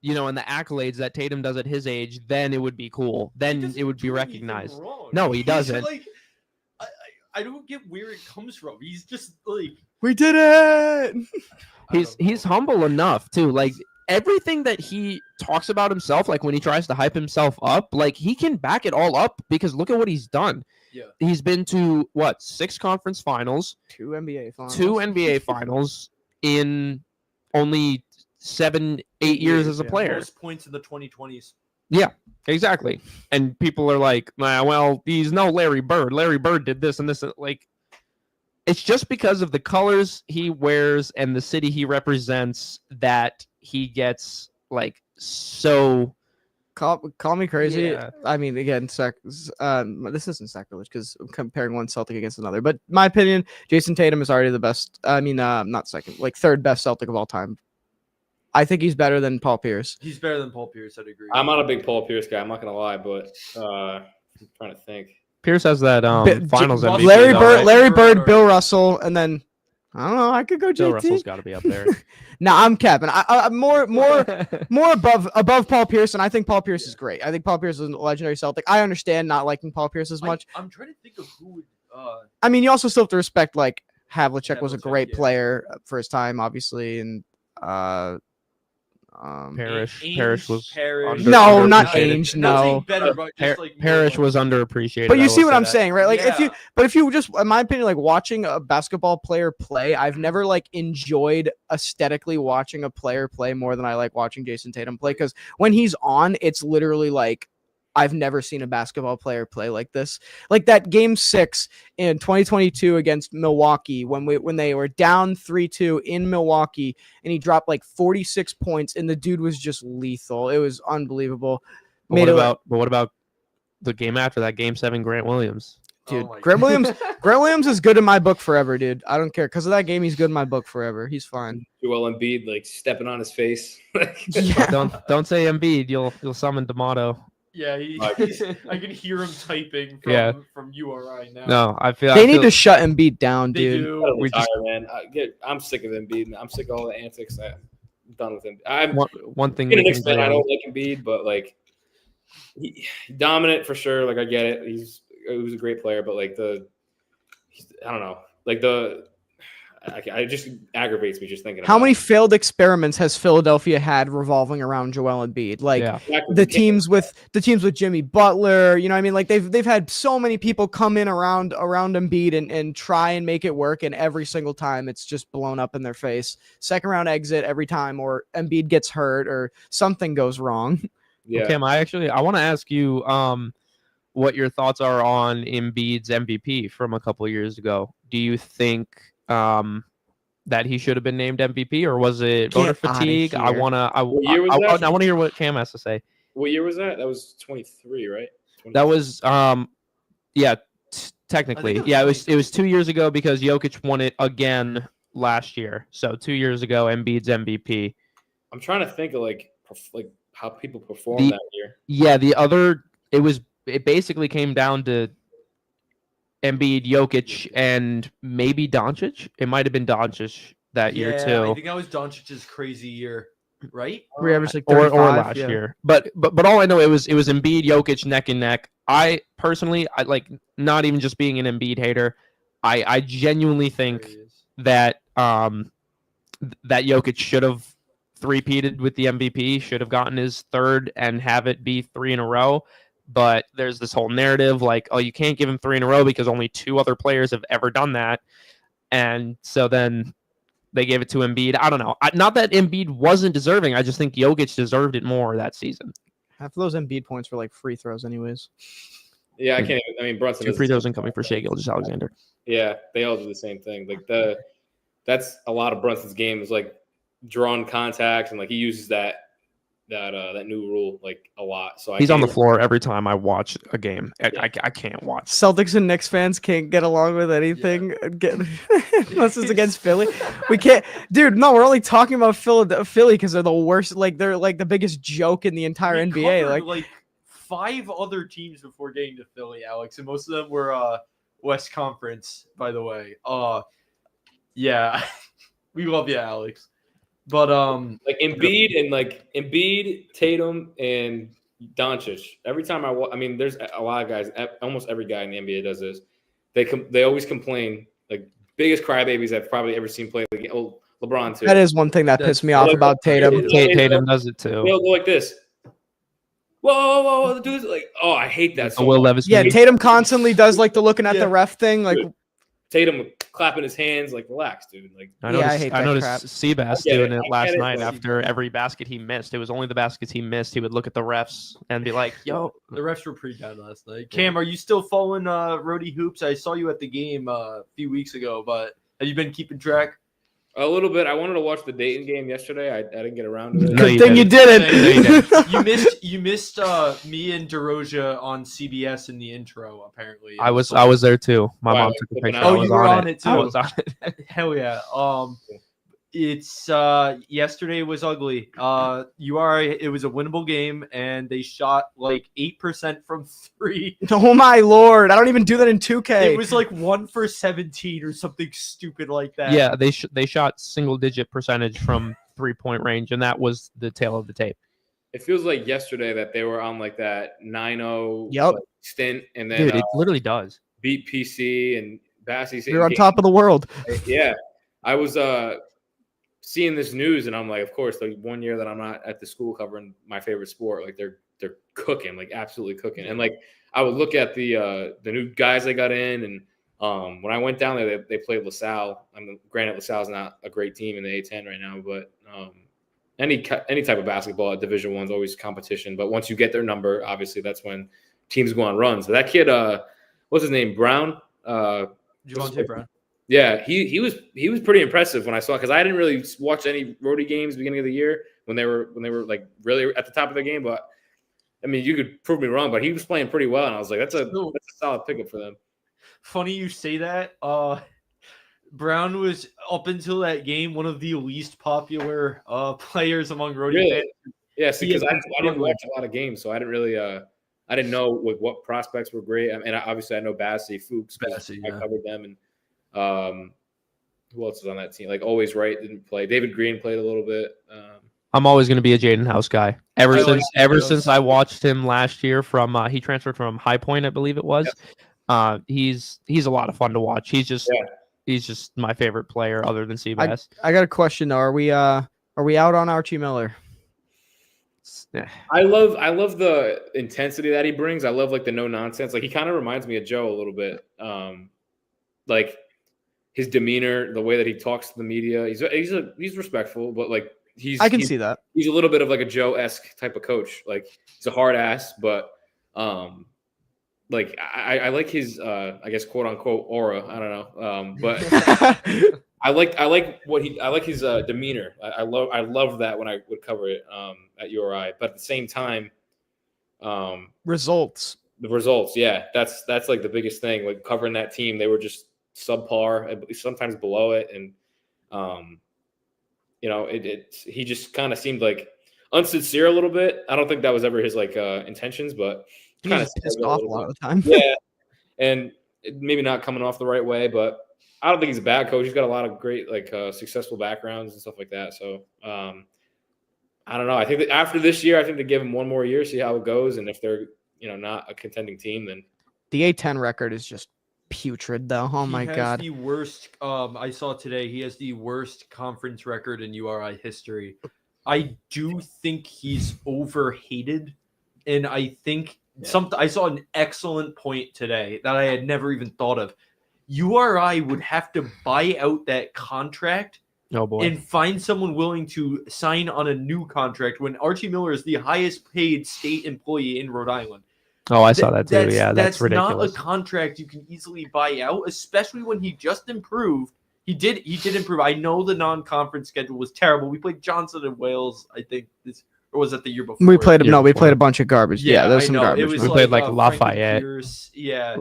and the accolades that Tatum does at his age, then it would be cool. Then it would be recognized. No, he doesn't. Like, I don't get where it comes from. He's just like, we did it. He's humble enough too. Like everything that he talks about himself, like when he tries to hype himself up, like he can back it all up because look at what he's done. Yeah. He's been to 6 conference finals, 2 NBA finals in only 7-8 years as a player. Most points in the 2020s. Yeah, exactly. And people are like, well, he's no Larry Bird. Larry Bird did this and this. Like, it's just because of the colors he wears and the city he represents that he gets like so. Call me crazy. Yeah. I mean, again, this isn't sacrilege because I'm comparing one Celtic against another. But my opinion, Jason Tatum is already the best. I mean, not second, like third best Celtic of all time. I think he's better than Paul Pierce. He's better than Paul Pierce. I'd agree. I'm not a big Paul Pierce guy. I'm not gonna lie, but I'm trying to think. Pierce has that finals MVP. Larry Bird, Bill Russell, and then I don't know. I could go JT. Bill Russell's got to be up there. I'm capping. I'm more above Paul Pierce, and I think Paul Pierce is great. I think Paul Pierce is a legendary Celtic. I understand not liking Paul Pierce as much. I'm trying to think of who would. I mean, you also still have to respect like Havlicek was a great player for his time, obviously, and Parrish was No, not underappreciated. Ainge. No. Better, but just like Parrish was underappreciated. But you I see will what say I'm that. saying, right? Like Yeah. if you just, in my opinion, like watching a basketball player play, I've never like enjoyed aesthetically watching a player play more than I like watching Jason Tatum play. Because when he's on, it's literally like I've never seen a basketball player play like this. Like that game 6 in 2022 against Milwaukee when they were down 3-2 in Milwaukee and he dropped like 46 points and the dude was just lethal. It was unbelievable. But what about the game after that, Game 7, Grant Williams? Dude, Grant Williams is good in my book forever, dude. I don't care. Because of that game, he's good in my book forever. He's fine. Joel Embiid like stepping on his face. Yeah. Don't say Embiid. You'll summon D'Amato. Yeah, I can hear him typing from URI now. No, I feel They need to shut Embiid down, They dude. do. Retire, man. I'm sick of Embiid. I'm sick of all the antics. I'm done with him. I'm one thing. being a Knicks fan, I don't like Embiid, but like he dominant for sure. Like I get it. He was a great player, but like I don't know. Like it just aggravates me just thinking. How about many it. failed experiments has Philadelphia had revolving around Joel Embiid? Like Exactly. the teams with Jimmy Butler, you know what I mean? Like they've had so many people come in around Embiid and try and make it work, and every single time it's just blown up in their face. Second round exit every time, or Embiid gets hurt or something goes wrong. Yeah. Kim, I want to ask you what your thoughts are on Embiid's MVP from a couple of years ago. Do you think that he should have been named MVP, or was it voter fatigue? I want to hear what Cam has to say. What year was that? That was 23, right? 23. That was technically. It was 2 years ago because Jokic won it again last year. So 2 years ago, Embiid's MVP. I'm trying to think of like how people performed that year. Yeah, it basically came down to Embiid, Jokic, and maybe Doncic. It might have been Doncic that year too. I think that was Doncic's crazy year, right? We averaged like or 35, last year. But all I know, it was Embiid, Jokic neck and neck. I personally, I like, not even just being an Embiid hater, I genuinely think that that Jokic should have three-peated with the MVP, should have gotten his third and have it be 3 in a row. But there's this whole narrative like, oh, you can't give him 3 in a row because only 2 other players have ever done that. And so then they gave it to Embiid. I don't know. Not that Embiid wasn't deserving. I just think Jokic deserved it more that season. Half of those Embiid points were like free throws anyways. Yeah, I can't. I mean, Brunson. 2 free throws incoming for Shai Gilgeous-Alexander. Yeah, they all do the same thing. Like that's a lot of Brunson's game is like drawn contacts, and like he uses that new rule like a lot. So he's on the floor every time I watch a game. I can't watch. Celtics and Knicks fans can't get along with anything unless it's against Philly. We can't, dude. No, we're only talking about Philly because they're the worst. Like they're like the biggest joke in the entire NBA. Like 5 other teams before getting to Philly, Alex, and most of them were West Conference, by the way. Yeah, we love you, Alex. But like Embiid, Tatum, and Doncic. Every time I mean, there's a lot of guys. Almost every guy in the NBA does this. They always complain. Like biggest crybabies I've probably ever seen play. Like LeBron too. That is one thing that pissed me off about Tatum. Tatum does it too. They'll go like this. Whoa! The dude's like, oh, I hate that. So Will Levis. Yeah, Tatum constantly does like the looking at the ref thing. Like Tatum clapping his hands, like relax, dude. Like I noticed Seabass doing it last night after every basket he missed. It was only the baskets he missed. He would look at the refs and be like, "Yo, the refs were pretty bad last night." Cam, are you still following Rody Hoops? I saw you at the game a few weeks ago, but have you been keeping track? A little bit. I wanted to watch the Dayton game yesterday. I didn't get around to it. Good thing you didn't. You missed me and DeRoja on CBS in the intro. Apparently, I was there too. My mom took a picture. Oh, you were on it too. I was on it. Hell yeah. It's yesterday was ugly. It was a winnable game, and they shot like 8% from 3. Oh my lord! I don't even do that in 2K. It was like 1 for 17 or something stupid like that. Yeah, they shot single-digit percentage from 3-point range, and that was the tail of the tape. It feels like yesterday that they were on like that 9-0 stint, and then dude, it literally does beat PC and Bassy. You're on top of the world. Yeah, I was seeing this news, and I'm like, of course, like 1 year that I'm not at the school covering my favorite sport, like they're cooking, like absolutely cooking. And like I would look at the new guys they got in, and when I went down there, they played LaSalle. I mean, granted, LaSalle's not a great team in the A10 right now, but any type of basketball at Division I is always competition. But once you get their number, obviously that's when teams go on runs. So that kid, what's his name, Brown? Javonte Brown. Yeah, he was pretty impressive when I saw, because I didn't really watch any Rhodey games beginning of the year when they were like really at the top of their game. But I mean, you could prove me wrong, but he was playing pretty well, and I was like, that's a solid pickup for them. Funny you say that. Brown was, up until that game, one of the least popular players among Rhodey fans. Yeah, because I didn't watch a lot of games, so I didn't really I didn't know what prospects were great. I mean, obviously I know Bassey, Fuchs, I covered them, and who else was on that team? Like Always Right didn't play. David Green played a little bit. I'm always going to be a Jaden House guy. Ever since I watched him last year from he transferred from High Point, I believe it was. Yeah. He's a lot of fun to watch. He's just my favorite player other than Seabass. I got a question though. Are we out on Archie Miller? I love the intensity that he brings. I love like the no nonsense. Like he kind of reminds me of Joe a little bit. Like his demeanor, the way that he talks to the media. He's respectful, but like I can see that. He's a little bit of like a Joe-esque type of coach. Like he's a hard ass, but like I like his I guess quote unquote aura. I don't know. But I like his demeanor. I love that when I would cover it at URI. But at the same time, results. The results, yeah, that's like the biggest thing. Like covering that team, they were just subpar, sometimes below it, and he just kind of seemed like unsincere a little bit. I don't think that was ever his like intentions, but kind of pissed off a lot of the time. Yeah, and maybe not coming off the right way, but I don't think he's a bad coach. He's got a lot of great like successful backgrounds and stuff like that. So I don't know. I think that after this year, I think they give him one more year, see how it goes, and if they're not a contending team, then the A10 record is just putrid though. Oh my god. The worst I saw today, he has the worst conference record in URI history. I do think he's overhated, and I think I saw an excellent point today that I had never even thought of. URI would have to buy out that contract and find someone willing to sign on a new contract when Archie Miller is the highest paid state employee in Rhode Island. Oh, I saw that too. That's ridiculous. Not a contract you can easily buy out, especially when he just improved. He did improve. I know the non-conference schedule was terrible. We played Johnson and Wales, I think or was that the year before? We played a bunch of garbage. Yeah, there's some garbage. We played like Lafayette. Yeah.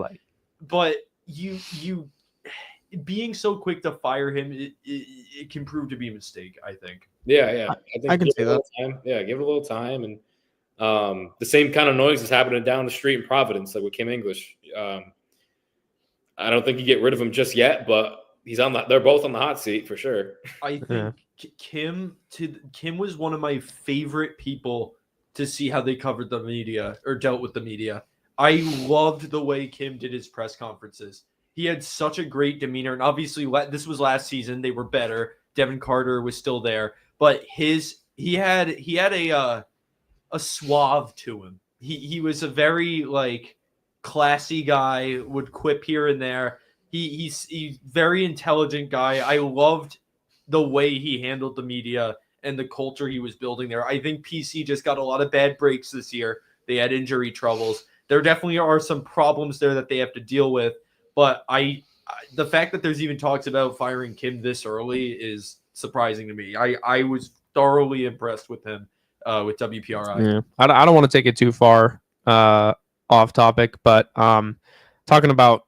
But you being so quick to fire him, it can prove to be a mistake, I think. Yeah. I can see that. Yeah, give it a little time. And the same kind of noise is happening down the street in Providence, like with Kim English. I don't think you get rid of him just yet, but they're both on the hot seat for sure. I think Kim was one of my favorite people to see how they covered the media or dealt with the media. I loved the way Kim did his press conferences. He had such a great demeanor, and obviously this was last season. They were better. Devin Carter was still there, but he had a suave to him. He was a very like classy guy, would quip here and there. He's very intelligent guy. I loved the way he handled the media and the culture he was building there. I think PC just got a lot of bad breaks this year. They had injury troubles. There definitely are some problems there that they have to deal with. But the fact that there's even talks about firing Kim this early is surprising to me. I was thoroughly impressed with him with WPRI. Yeah. I don't want to take it too far off topic, but talking about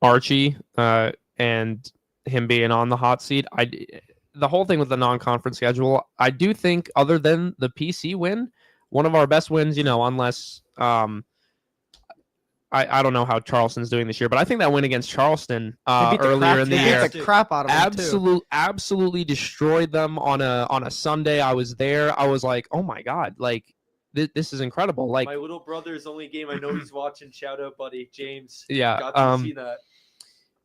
Archie and him being on the hot seat, the whole thing with the non-conference schedule, I do think other than the PC win, one of our best wins, unless I don't know how Charleston's doing this year, but I think that win against Charleston earlier in the year, the crap out of them absolutely destroyed them on a Sunday. I was there. I was like, oh my god, like this is incredible. Like my little brother's only game. I know he's watching. Shout out, buddy James. Yeah, got to see that.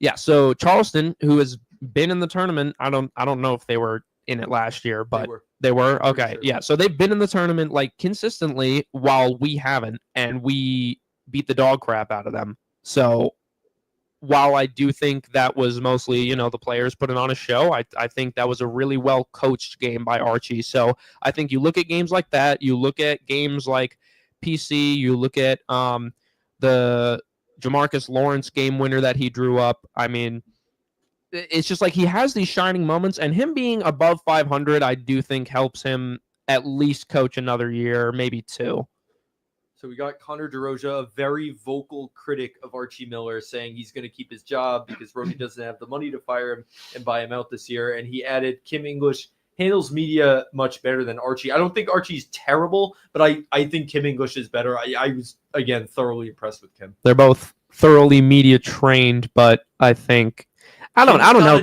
Yeah, so Charleston, who has been in the tournament, I don't know if they were in it last year, but They were okay. sure. Yeah, so they've been in the tournament like consistently while we haven't, and we beat the dog crap out of them. So while I do think that was mostly, the players putting on a show, I think that was a really well coached game by Archie. So I think you look at games like that, you look at games like PC, you look at the Jamarcus Lawrence game winner that he drew up. I mean, it's just like he has these shining moments, and him being above 500, I do think helps him at least coach another year, maybe 2. So we got Connor DeRosa, a very vocal critic of Archie Miller, saying he's going to keep his job because Rody doesn't have the money to fire him and buy him out this year. And he added Kim English handles media much better than Archie. I don't think Archie's terrible, but I think Kim English is better. I was, again, thoroughly impressed with Kim. They're both thoroughly media trained, but I think I don't know.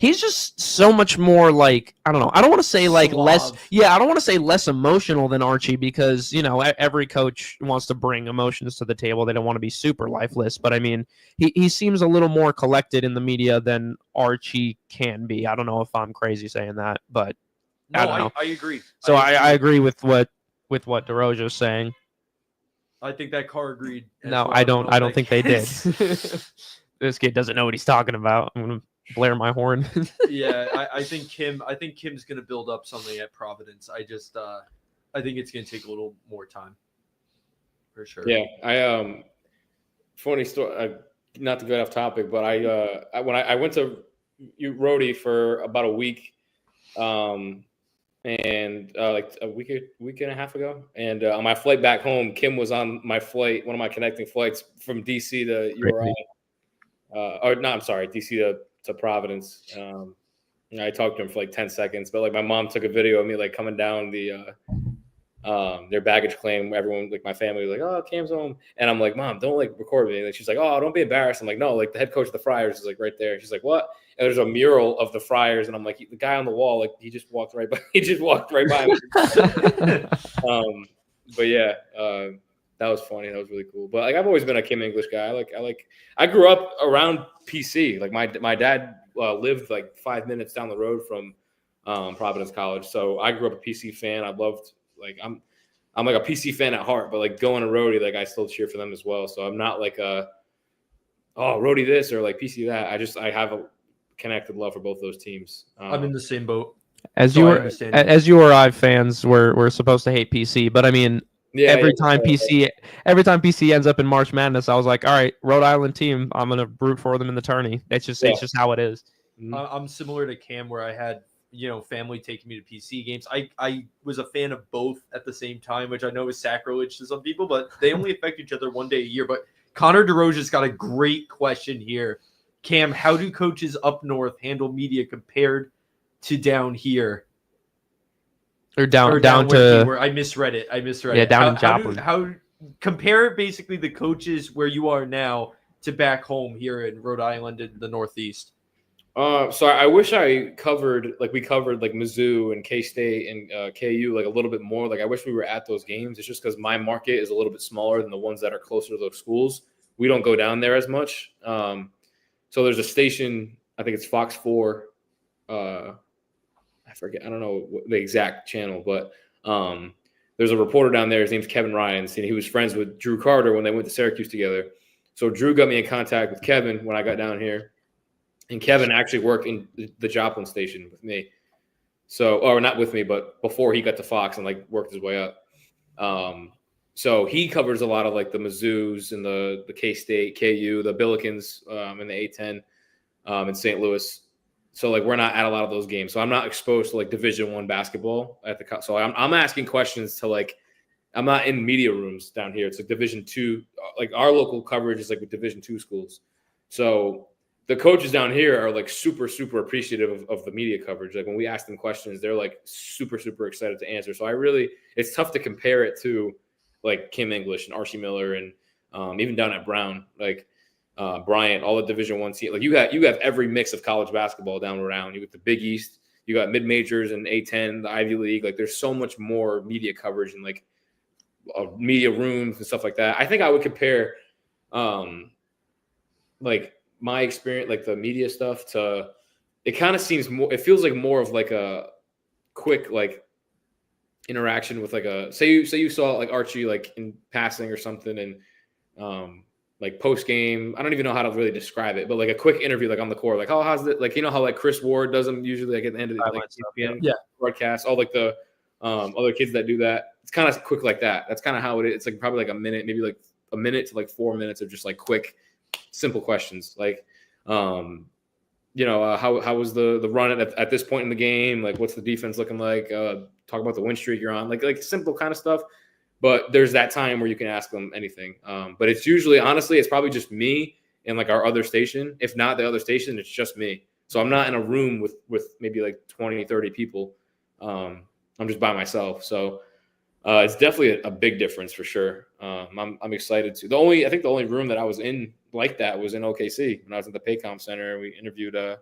He's just so much more like, I don't know. I don't want to say like less. Yeah, I don't want to say less emotional than Archie because, every coach wants to bring emotions to the table. They don't want to be super lifeless. But I mean, he seems a little more collected in the media than Archie can be. I don't know if I'm crazy saying that, but I don't know. I agree. So I agree with what DeRosa is saying. I think that car agreed. No, I don't think they did. This kid doesn't know what he's talking about. I'm gonna blare my horn. Yeah, I think Kim's gonna build up something at Providence. I think it's gonna take a little more time, for sure. Yeah, funny story. Not to get off topic, but when I went to Rody for about a week, and like a week and a half ago, and on my flight back home, Kim was on my flight, one of my connecting flights from DC to URI. DC to Providence. I talked to him for like 10 seconds, but like my mom took a video of me like coming down their baggage claim. Everyone, like my family, was like, "Oh, Cam's home," and I'm like, "Mom, don't like record me." And she's like, "Oh, don't be embarrassed." I'm like, "No, like the head coach of the Friars is like right there." She's like, "What?" And there's a mural of the Friars, and I'm like, "The guy on the wall, like he just walked right by. He just walked right by me." But yeah. That was funny. That was really cool. But like I've always been a Kim English guy. I grew up around PC. Like my dad lived like 5 minutes down the road from Providence College. So I grew up a PC fan. I loved I'm like a PC fan at heart, but like going to Rody, like I still cheer for them as well. So I'm not like Rody this or like PC that. I have a connected love for both those teams. I'm in the same boat. As you or I fans, we're supposed to hate PC, but I mean. Yeah, every time PC ends up in March Madness, I was like, all right, Rhode Island team, I'm gonna root for them in the tourney. It's just how it is. I'm similar to Cam, where I had family taking me to PC games. I was a fan of both at the same time, which I know is sacrilege to some people, but they only affect each other one day a year. But Connor DeRosa's got a great question here. Cam, how do coaches up north handle media compared to down here? Or down to I misread it. Yeah, down in Joplin. How compare basically the coaches where you are now to back home here in Rhode Island in the Northeast? So I wish we covered like Mizzou and K-State and KU like a little bit more. Like I wish we were at those games. It's just because my market is a little bit smaller than the ones that are closer to those schools. We don't go down there as much. So there's a station, I think it's Fox 4. I forget. I don't know the exact channel, but there's a reporter down there. His name's Kevin Ryan. And he was friends with Drew Carter when they went to Syracuse together. So Drew got me in contact with Kevin when I got down here. And Kevin actually worked in the Joplin station with me. So, or not with me, but before he got to Fox and like worked his way up. So he covers a lot of like the Mizzous and the K-State, KU, the Billikens and the A-10 in St. Louis. So like we're not at a lot of those games. So I'm not exposed to like Division I basketball at the. So I'm asking questions to like I'm not in media rooms down here. It's like Division II. Like our local coverage is like with Division II schools. So the coaches down here are like super appreciative of the media coverage. Like when we ask them questions, they're like super excited to answer. So it's tough to compare it to like Kim English and Archie Miller and even down at Brown, like Bryant, all the Division I teams. Like you have every mix of college basketball down around. You got the Big East, you got mid majors and A-10, the Ivy League. Like there's so much more media coverage and like media rooms and stuff like that. I think I would compare like my experience, like the media stuff to it kind of seems more. It feels like more of like a quick like interaction with like a say you saw like Archie like in passing or something, and like post game. I don't even know how to really describe it, but like a quick interview like on the court, like, oh, how's it? Like, you know how like Chris Ward does them usually like at the end of the like ESPN broadcast, all like the other kids that do that. It's kind of quick like that. That's kind of how it is. It's like probably like a minute, maybe like a minute to like 4 minutes of just like quick, simple questions. Like, how was the run at this point in the game? Like, what's the defense looking like? Talk about the win streak you're on. Like simple kind of stuff. But there's that time where you can ask them anything. But it's usually, honestly, it's probably just me and like our other station. If not the other station, it's just me. So I'm not in a room with maybe like 20, 30 people. I'm just by myself. So it's definitely a big difference for sure. I'm excited to. I think the only room that I was in like that was in OKC when I was at the Paycom Center. We interviewed the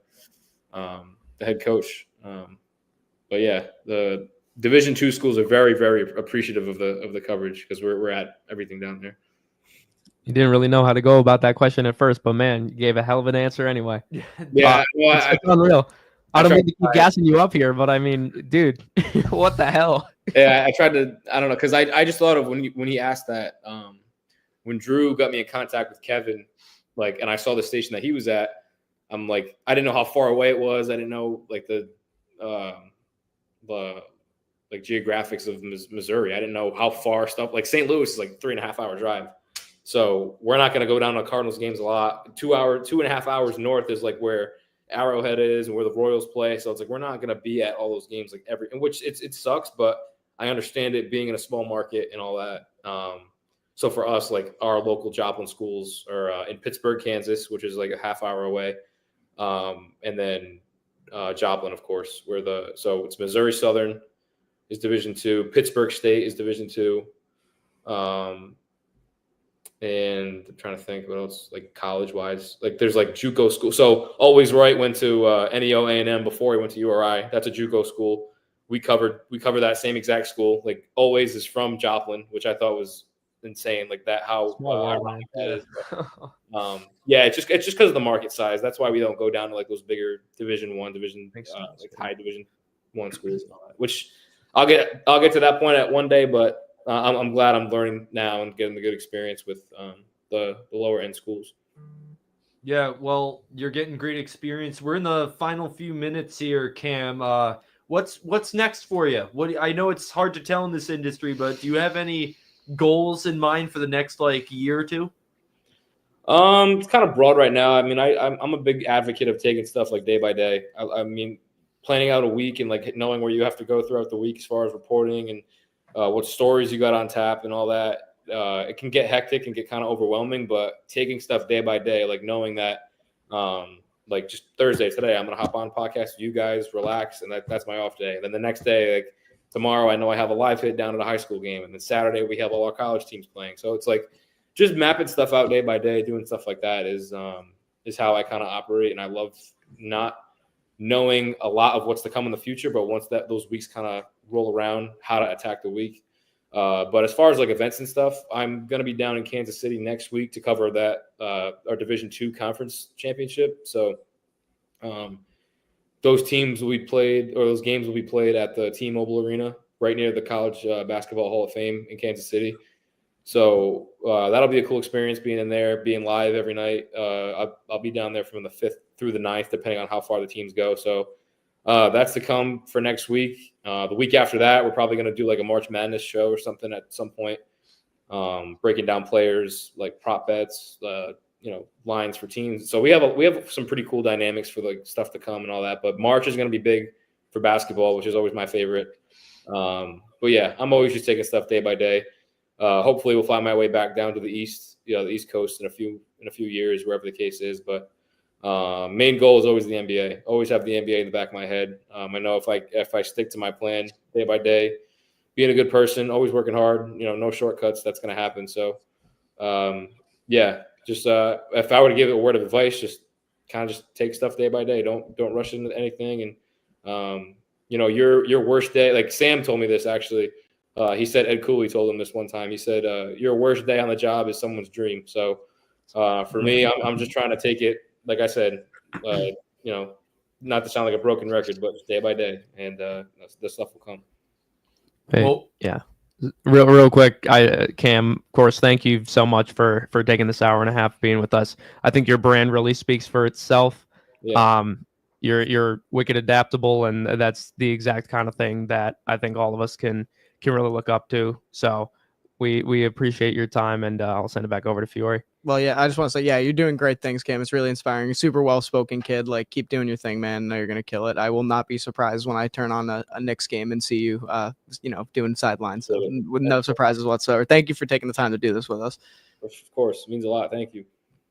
head coach. But yeah, the Division II schools are very, very appreciative of the coverage because we're at everything down there. You didn't really know how to go about that question at first, but man, you gave a hell of an answer anyway. Yeah, it's unreal. I don't mean to keep gassing you up here, but I mean, dude, what the hell? Yeah, I tried to. I don't know, because I just thought of when he asked that when Drew got me in contact with Kevin, like, and I saw the station that he was at. I'm like, I didn't know how far away it was. I didn't know like the like geographics of Missouri. I didn't know how far stuff like St. Louis is like 3.5 hour drive. So we're not going to go down to Cardinals games a lot. 2.5 hours north is like where Arrowhead is and where the Royals play. So it's like, we're not going to be at all those games, like in which it sucks, but I understand it being in a small market and all that. So for us, like our local Joplin schools are in Pittsburgh, Kansas, which is like a half hour away. And then Joplin, of course, so it's Missouri Southern is Division II. Pittsburgh State is Division II. And I'm trying to think what else, like college-wise. Like there's like JUCO school. So Always Right went to NEO A&M before he went to URI. That's a JUCO school. We covered that same exact school. Like Always is from Joplin, which I thought was insane. Like that, how that is. But, it's just because of the market size. That's why we don't go down to like those bigger Division I, like high Division I schools and all that. Which I'll get to that point at one day, but I'm glad I'm learning now and getting the good experience with the lower end schools. Yeah, well, you're getting great experience. We're in the final few minutes here, Cam. What's next for you? I know it's hard to tell in this industry, but do you have any goals in mind for the next like year or two? It's kind of broad right now. I mean, I'm a big advocate of taking stuff like day by day. I mean, planning out a week and like knowing where you have to go throughout the week as far as reporting and what stories you got on tap and all that. It can get hectic and get kind of overwhelming, but taking stuff day by day, like knowing that, like just Thursday today, I'm going to hop on podcast with you guys, relax. And that's my off day. And then the next day, like tomorrow, I know I have a live hit down at a high school game. And then Saturday we have all our college teams playing. So it's like just mapping stuff out day by day, doing stuff like that is how I kind of operate. And I love not knowing a lot of what's to come in the future, but once those weeks kind of roll around, how to attack the week. But as far as like events and stuff, I'm going to be down in Kansas City next week to cover that our Division II conference championship. So those games will be played at the T-Mobile Arena right near the College Basketball Hall of Fame in Kansas City. So that'll be a cool experience being in there, being live every night. I'll be down there from the 5th through the 9th, depending on how far the teams go. So that's to come for next week. The week after that, we're probably going to do like a March Madness show or something at some point, breaking down players, like prop bets, lines for teams. So we have some pretty cool dynamics for like stuff to come and all that. But March is going to be big for basketball, which is always my favorite. But yeah, I'm always just taking stuff day by day. Hopefully we'll find my way back down to the East, the East Coast in a few years, wherever the case is. But main goal is always the NBA. Always have the NBA in the back of my head. I know if I stick to my plan day by day, being a good person, always working hard, no shortcuts, that's going to happen. So, just if I were to give a word of advice, just kind of just take stuff day by day. Don't rush into anything. And your worst day, like Sam told me this actually. He said Ed Cooley told him this one time. He said, your worst day on the job is someone's dream. So for me, I'm just trying to take it, like I said, not to sound like a broken record, but day by day, and the stuff will come. Hey, Well, yeah. Real quick, Cam, of course, thank you so much for taking this hour and a half being with us. I think your brand really speaks for itself. Yeah. You're wicked adaptable, and that's the exact kind of thing that I think all of us can really look up to. So we appreciate your time, and I'll send it back over to Fiore. Well, yeah, I just want to say, yeah, you're doing great things, Cam. It's really inspiring. You're a super well-spoken kid. Like, keep doing your thing, man. I know you're gonna kill it. I will not be surprised when I turn on a Knicks game and see you, doing sidelines. So, with no surprises whatsoever. Thank you for taking the time to do this with us. Of course, it means a lot. Thank you.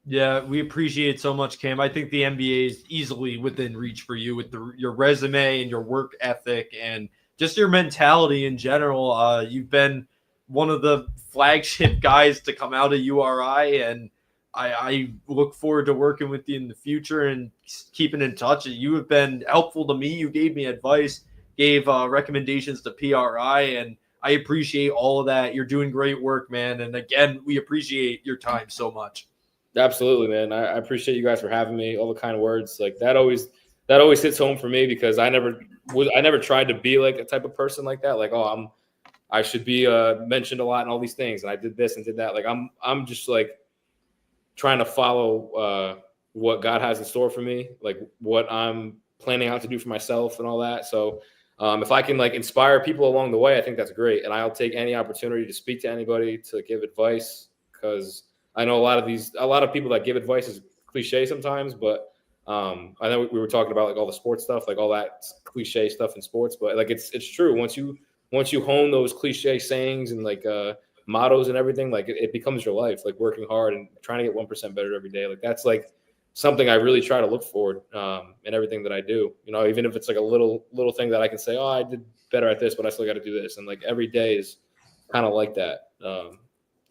Yeah, we appreciate it so much, Cam. I think the NBA is easily within reach for you with your resume and your work ethic and just your mentality in general. You've been one of the flagship guys to come out of URI, and I look forward to working with you in the future and keeping in touch. You have been helpful to me. You gave me advice, gave recommendations to PRI, and I appreciate all of that. You're doing great work, man. And again, we appreciate your time so much. Absolutely, man. I appreciate you guys for having me. All the kind words, like that always hits home for me, because I never tried to be like a type of person like that. Like, oh, I should be mentioned a lot and all these things, and I did this and did that. Like, I'm just like trying to follow what God has in store for me, like what I'm planning out to do for myself and all that. So if I can like inspire people along the way, I think that's great. And I'll take any opportunity to speak to anybody, to give advice, because I know a lot of people that give advice is cliche sometimes, but I know we were talking about like all the sports stuff, like all that cliche stuff in sports, but like it's true. Once you hone those cliche sayings and like mottos and everything, like it becomes your life, like working hard and trying to get 1% better every day. Like that's like something I really try to look forward in everything that I do. You know, even if it's like a little thing that I can say, oh, I did better at this, but I still got to do this. And like every day is kind of like that.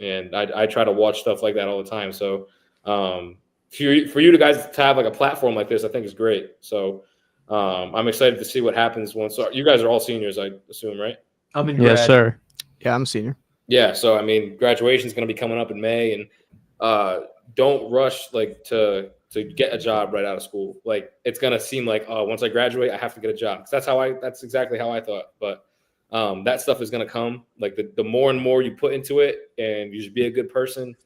And I try to watch stuff like that all the time. So for you guys to have like a platform like this, I think is great. So I'm excited to see what happens once. You guys are all seniors, I assume, right? I'm in Yes, grad. sir. Yeah, I'm a senior. Yeah. So, I mean, graduation is going to be coming up in May, and don't rush like to get a job right out of school. Like it's going to seem like, oh, once I graduate, I have to get a job. 'Cause that's exactly how I thought. But that stuff is going to come. Like the more and more you put into it, and you should be a good person,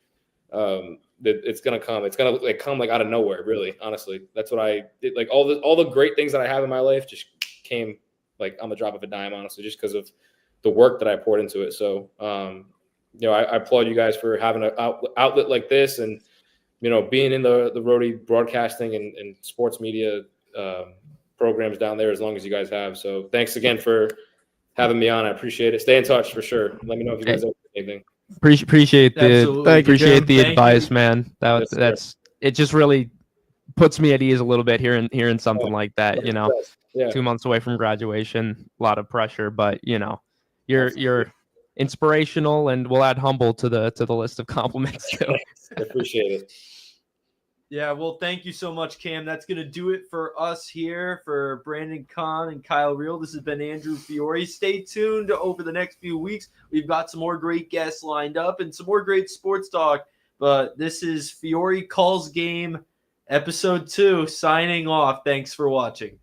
it's going to come. It's going to like come like out of nowhere, really, honestly. That's what I did. Like all the great things that I have in my life just came like on the drop of a dime, honestly, just because of the work that I poured into it. So, I applaud you guys for having an outlet like this, and, being in the roadie broadcasting and sports media programs down there as long as you guys have. So thanks again for having me on. I appreciate it. Stay in touch for sure. Let me know if you guys have anything. Appreciate Absolutely. the Thank advice, you. man. That's it. Just really puts me at ease a little bit hearing something like that. Yeah. 2 months away from graduation, a lot of pressure, but you're inspirational, and we'll add humble to the list of compliments too. I appreciate it. Yeah, well, thank you so much, Cam. That's going to do it for us here. For Brandon Kahn and Kyle Reel, this has been Andrew Fiore. Stay tuned over the next few weeks. We've got some more great guests lined up and some more great sports talk. But this is Fiore Calls Game, Episode 2, signing off. Thanks for watching.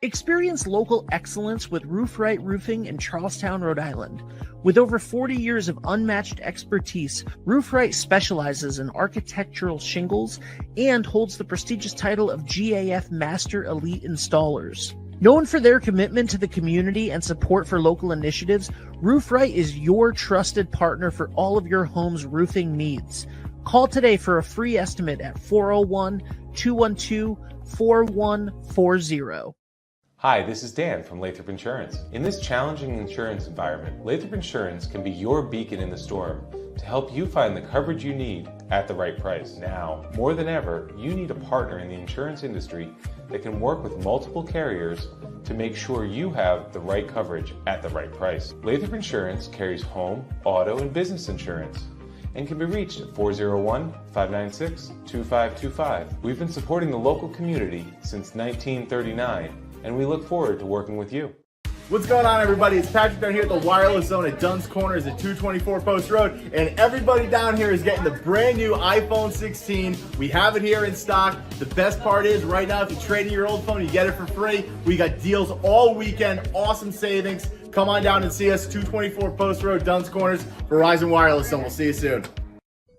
Experience local excellence with Roof Right Roofing in Charlestown, Rhode Island. With over 40 years of unmatched expertise, Roof Right specializes in architectural shingles and holds the prestigious title of GAF Master Elite Installers. Known for their commitment to the community and support for local initiatives, Roof Right is your trusted partner for all of your home's roofing needs. Call today for a free estimate at 401-212-4140. Hi, this is Dan from Lathrop Insurance. In this challenging insurance environment, Lathrop Insurance can be your beacon in the storm to help you find the coverage you need at the right price. Now, more than ever, you need a partner in the insurance industry that can work with multiple carriers to make sure you have the right coverage at the right price. Lathrop Insurance carries home, auto, and business insurance and can be reached at 401-596-2525. We've been supporting the local community since 1939, and we look forward to working with you. What's going on, everybody? It's Patrick down here at the Wireless Zone at Dunn's Corners at 224 Post Road, and everybody down here is getting the brand new iPhone 16. We have it here in stock. The best part is, right now, if you trade in your old phone, you get it for free. We got deals all weekend, awesome savings. Come on down and see us, 224 Post Road, Dunn's Corners, Verizon Wireless Zone. We'll see you soon.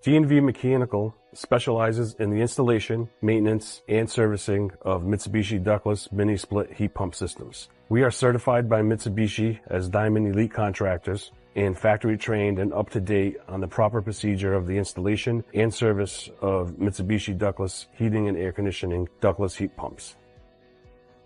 D&V Mechanical specializes in the installation, maintenance, and servicing of Mitsubishi ductless mini-split heat pump systems. We are certified by Mitsubishi as Diamond Elite Contractors and factory trained and up to date on the proper procedure of the installation and service of Mitsubishi ductless heating and air conditioning ductless heat pumps.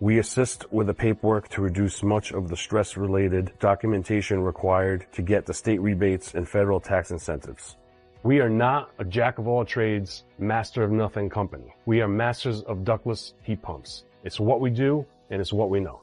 We assist with the paperwork to reduce much of the stress-related documentation required to get the state rebates and federal tax incentives. We are not a jack-of-all-trades, master-of-nothing company. We are masters of ductless heat pumps. It's what we do, and it's what we know.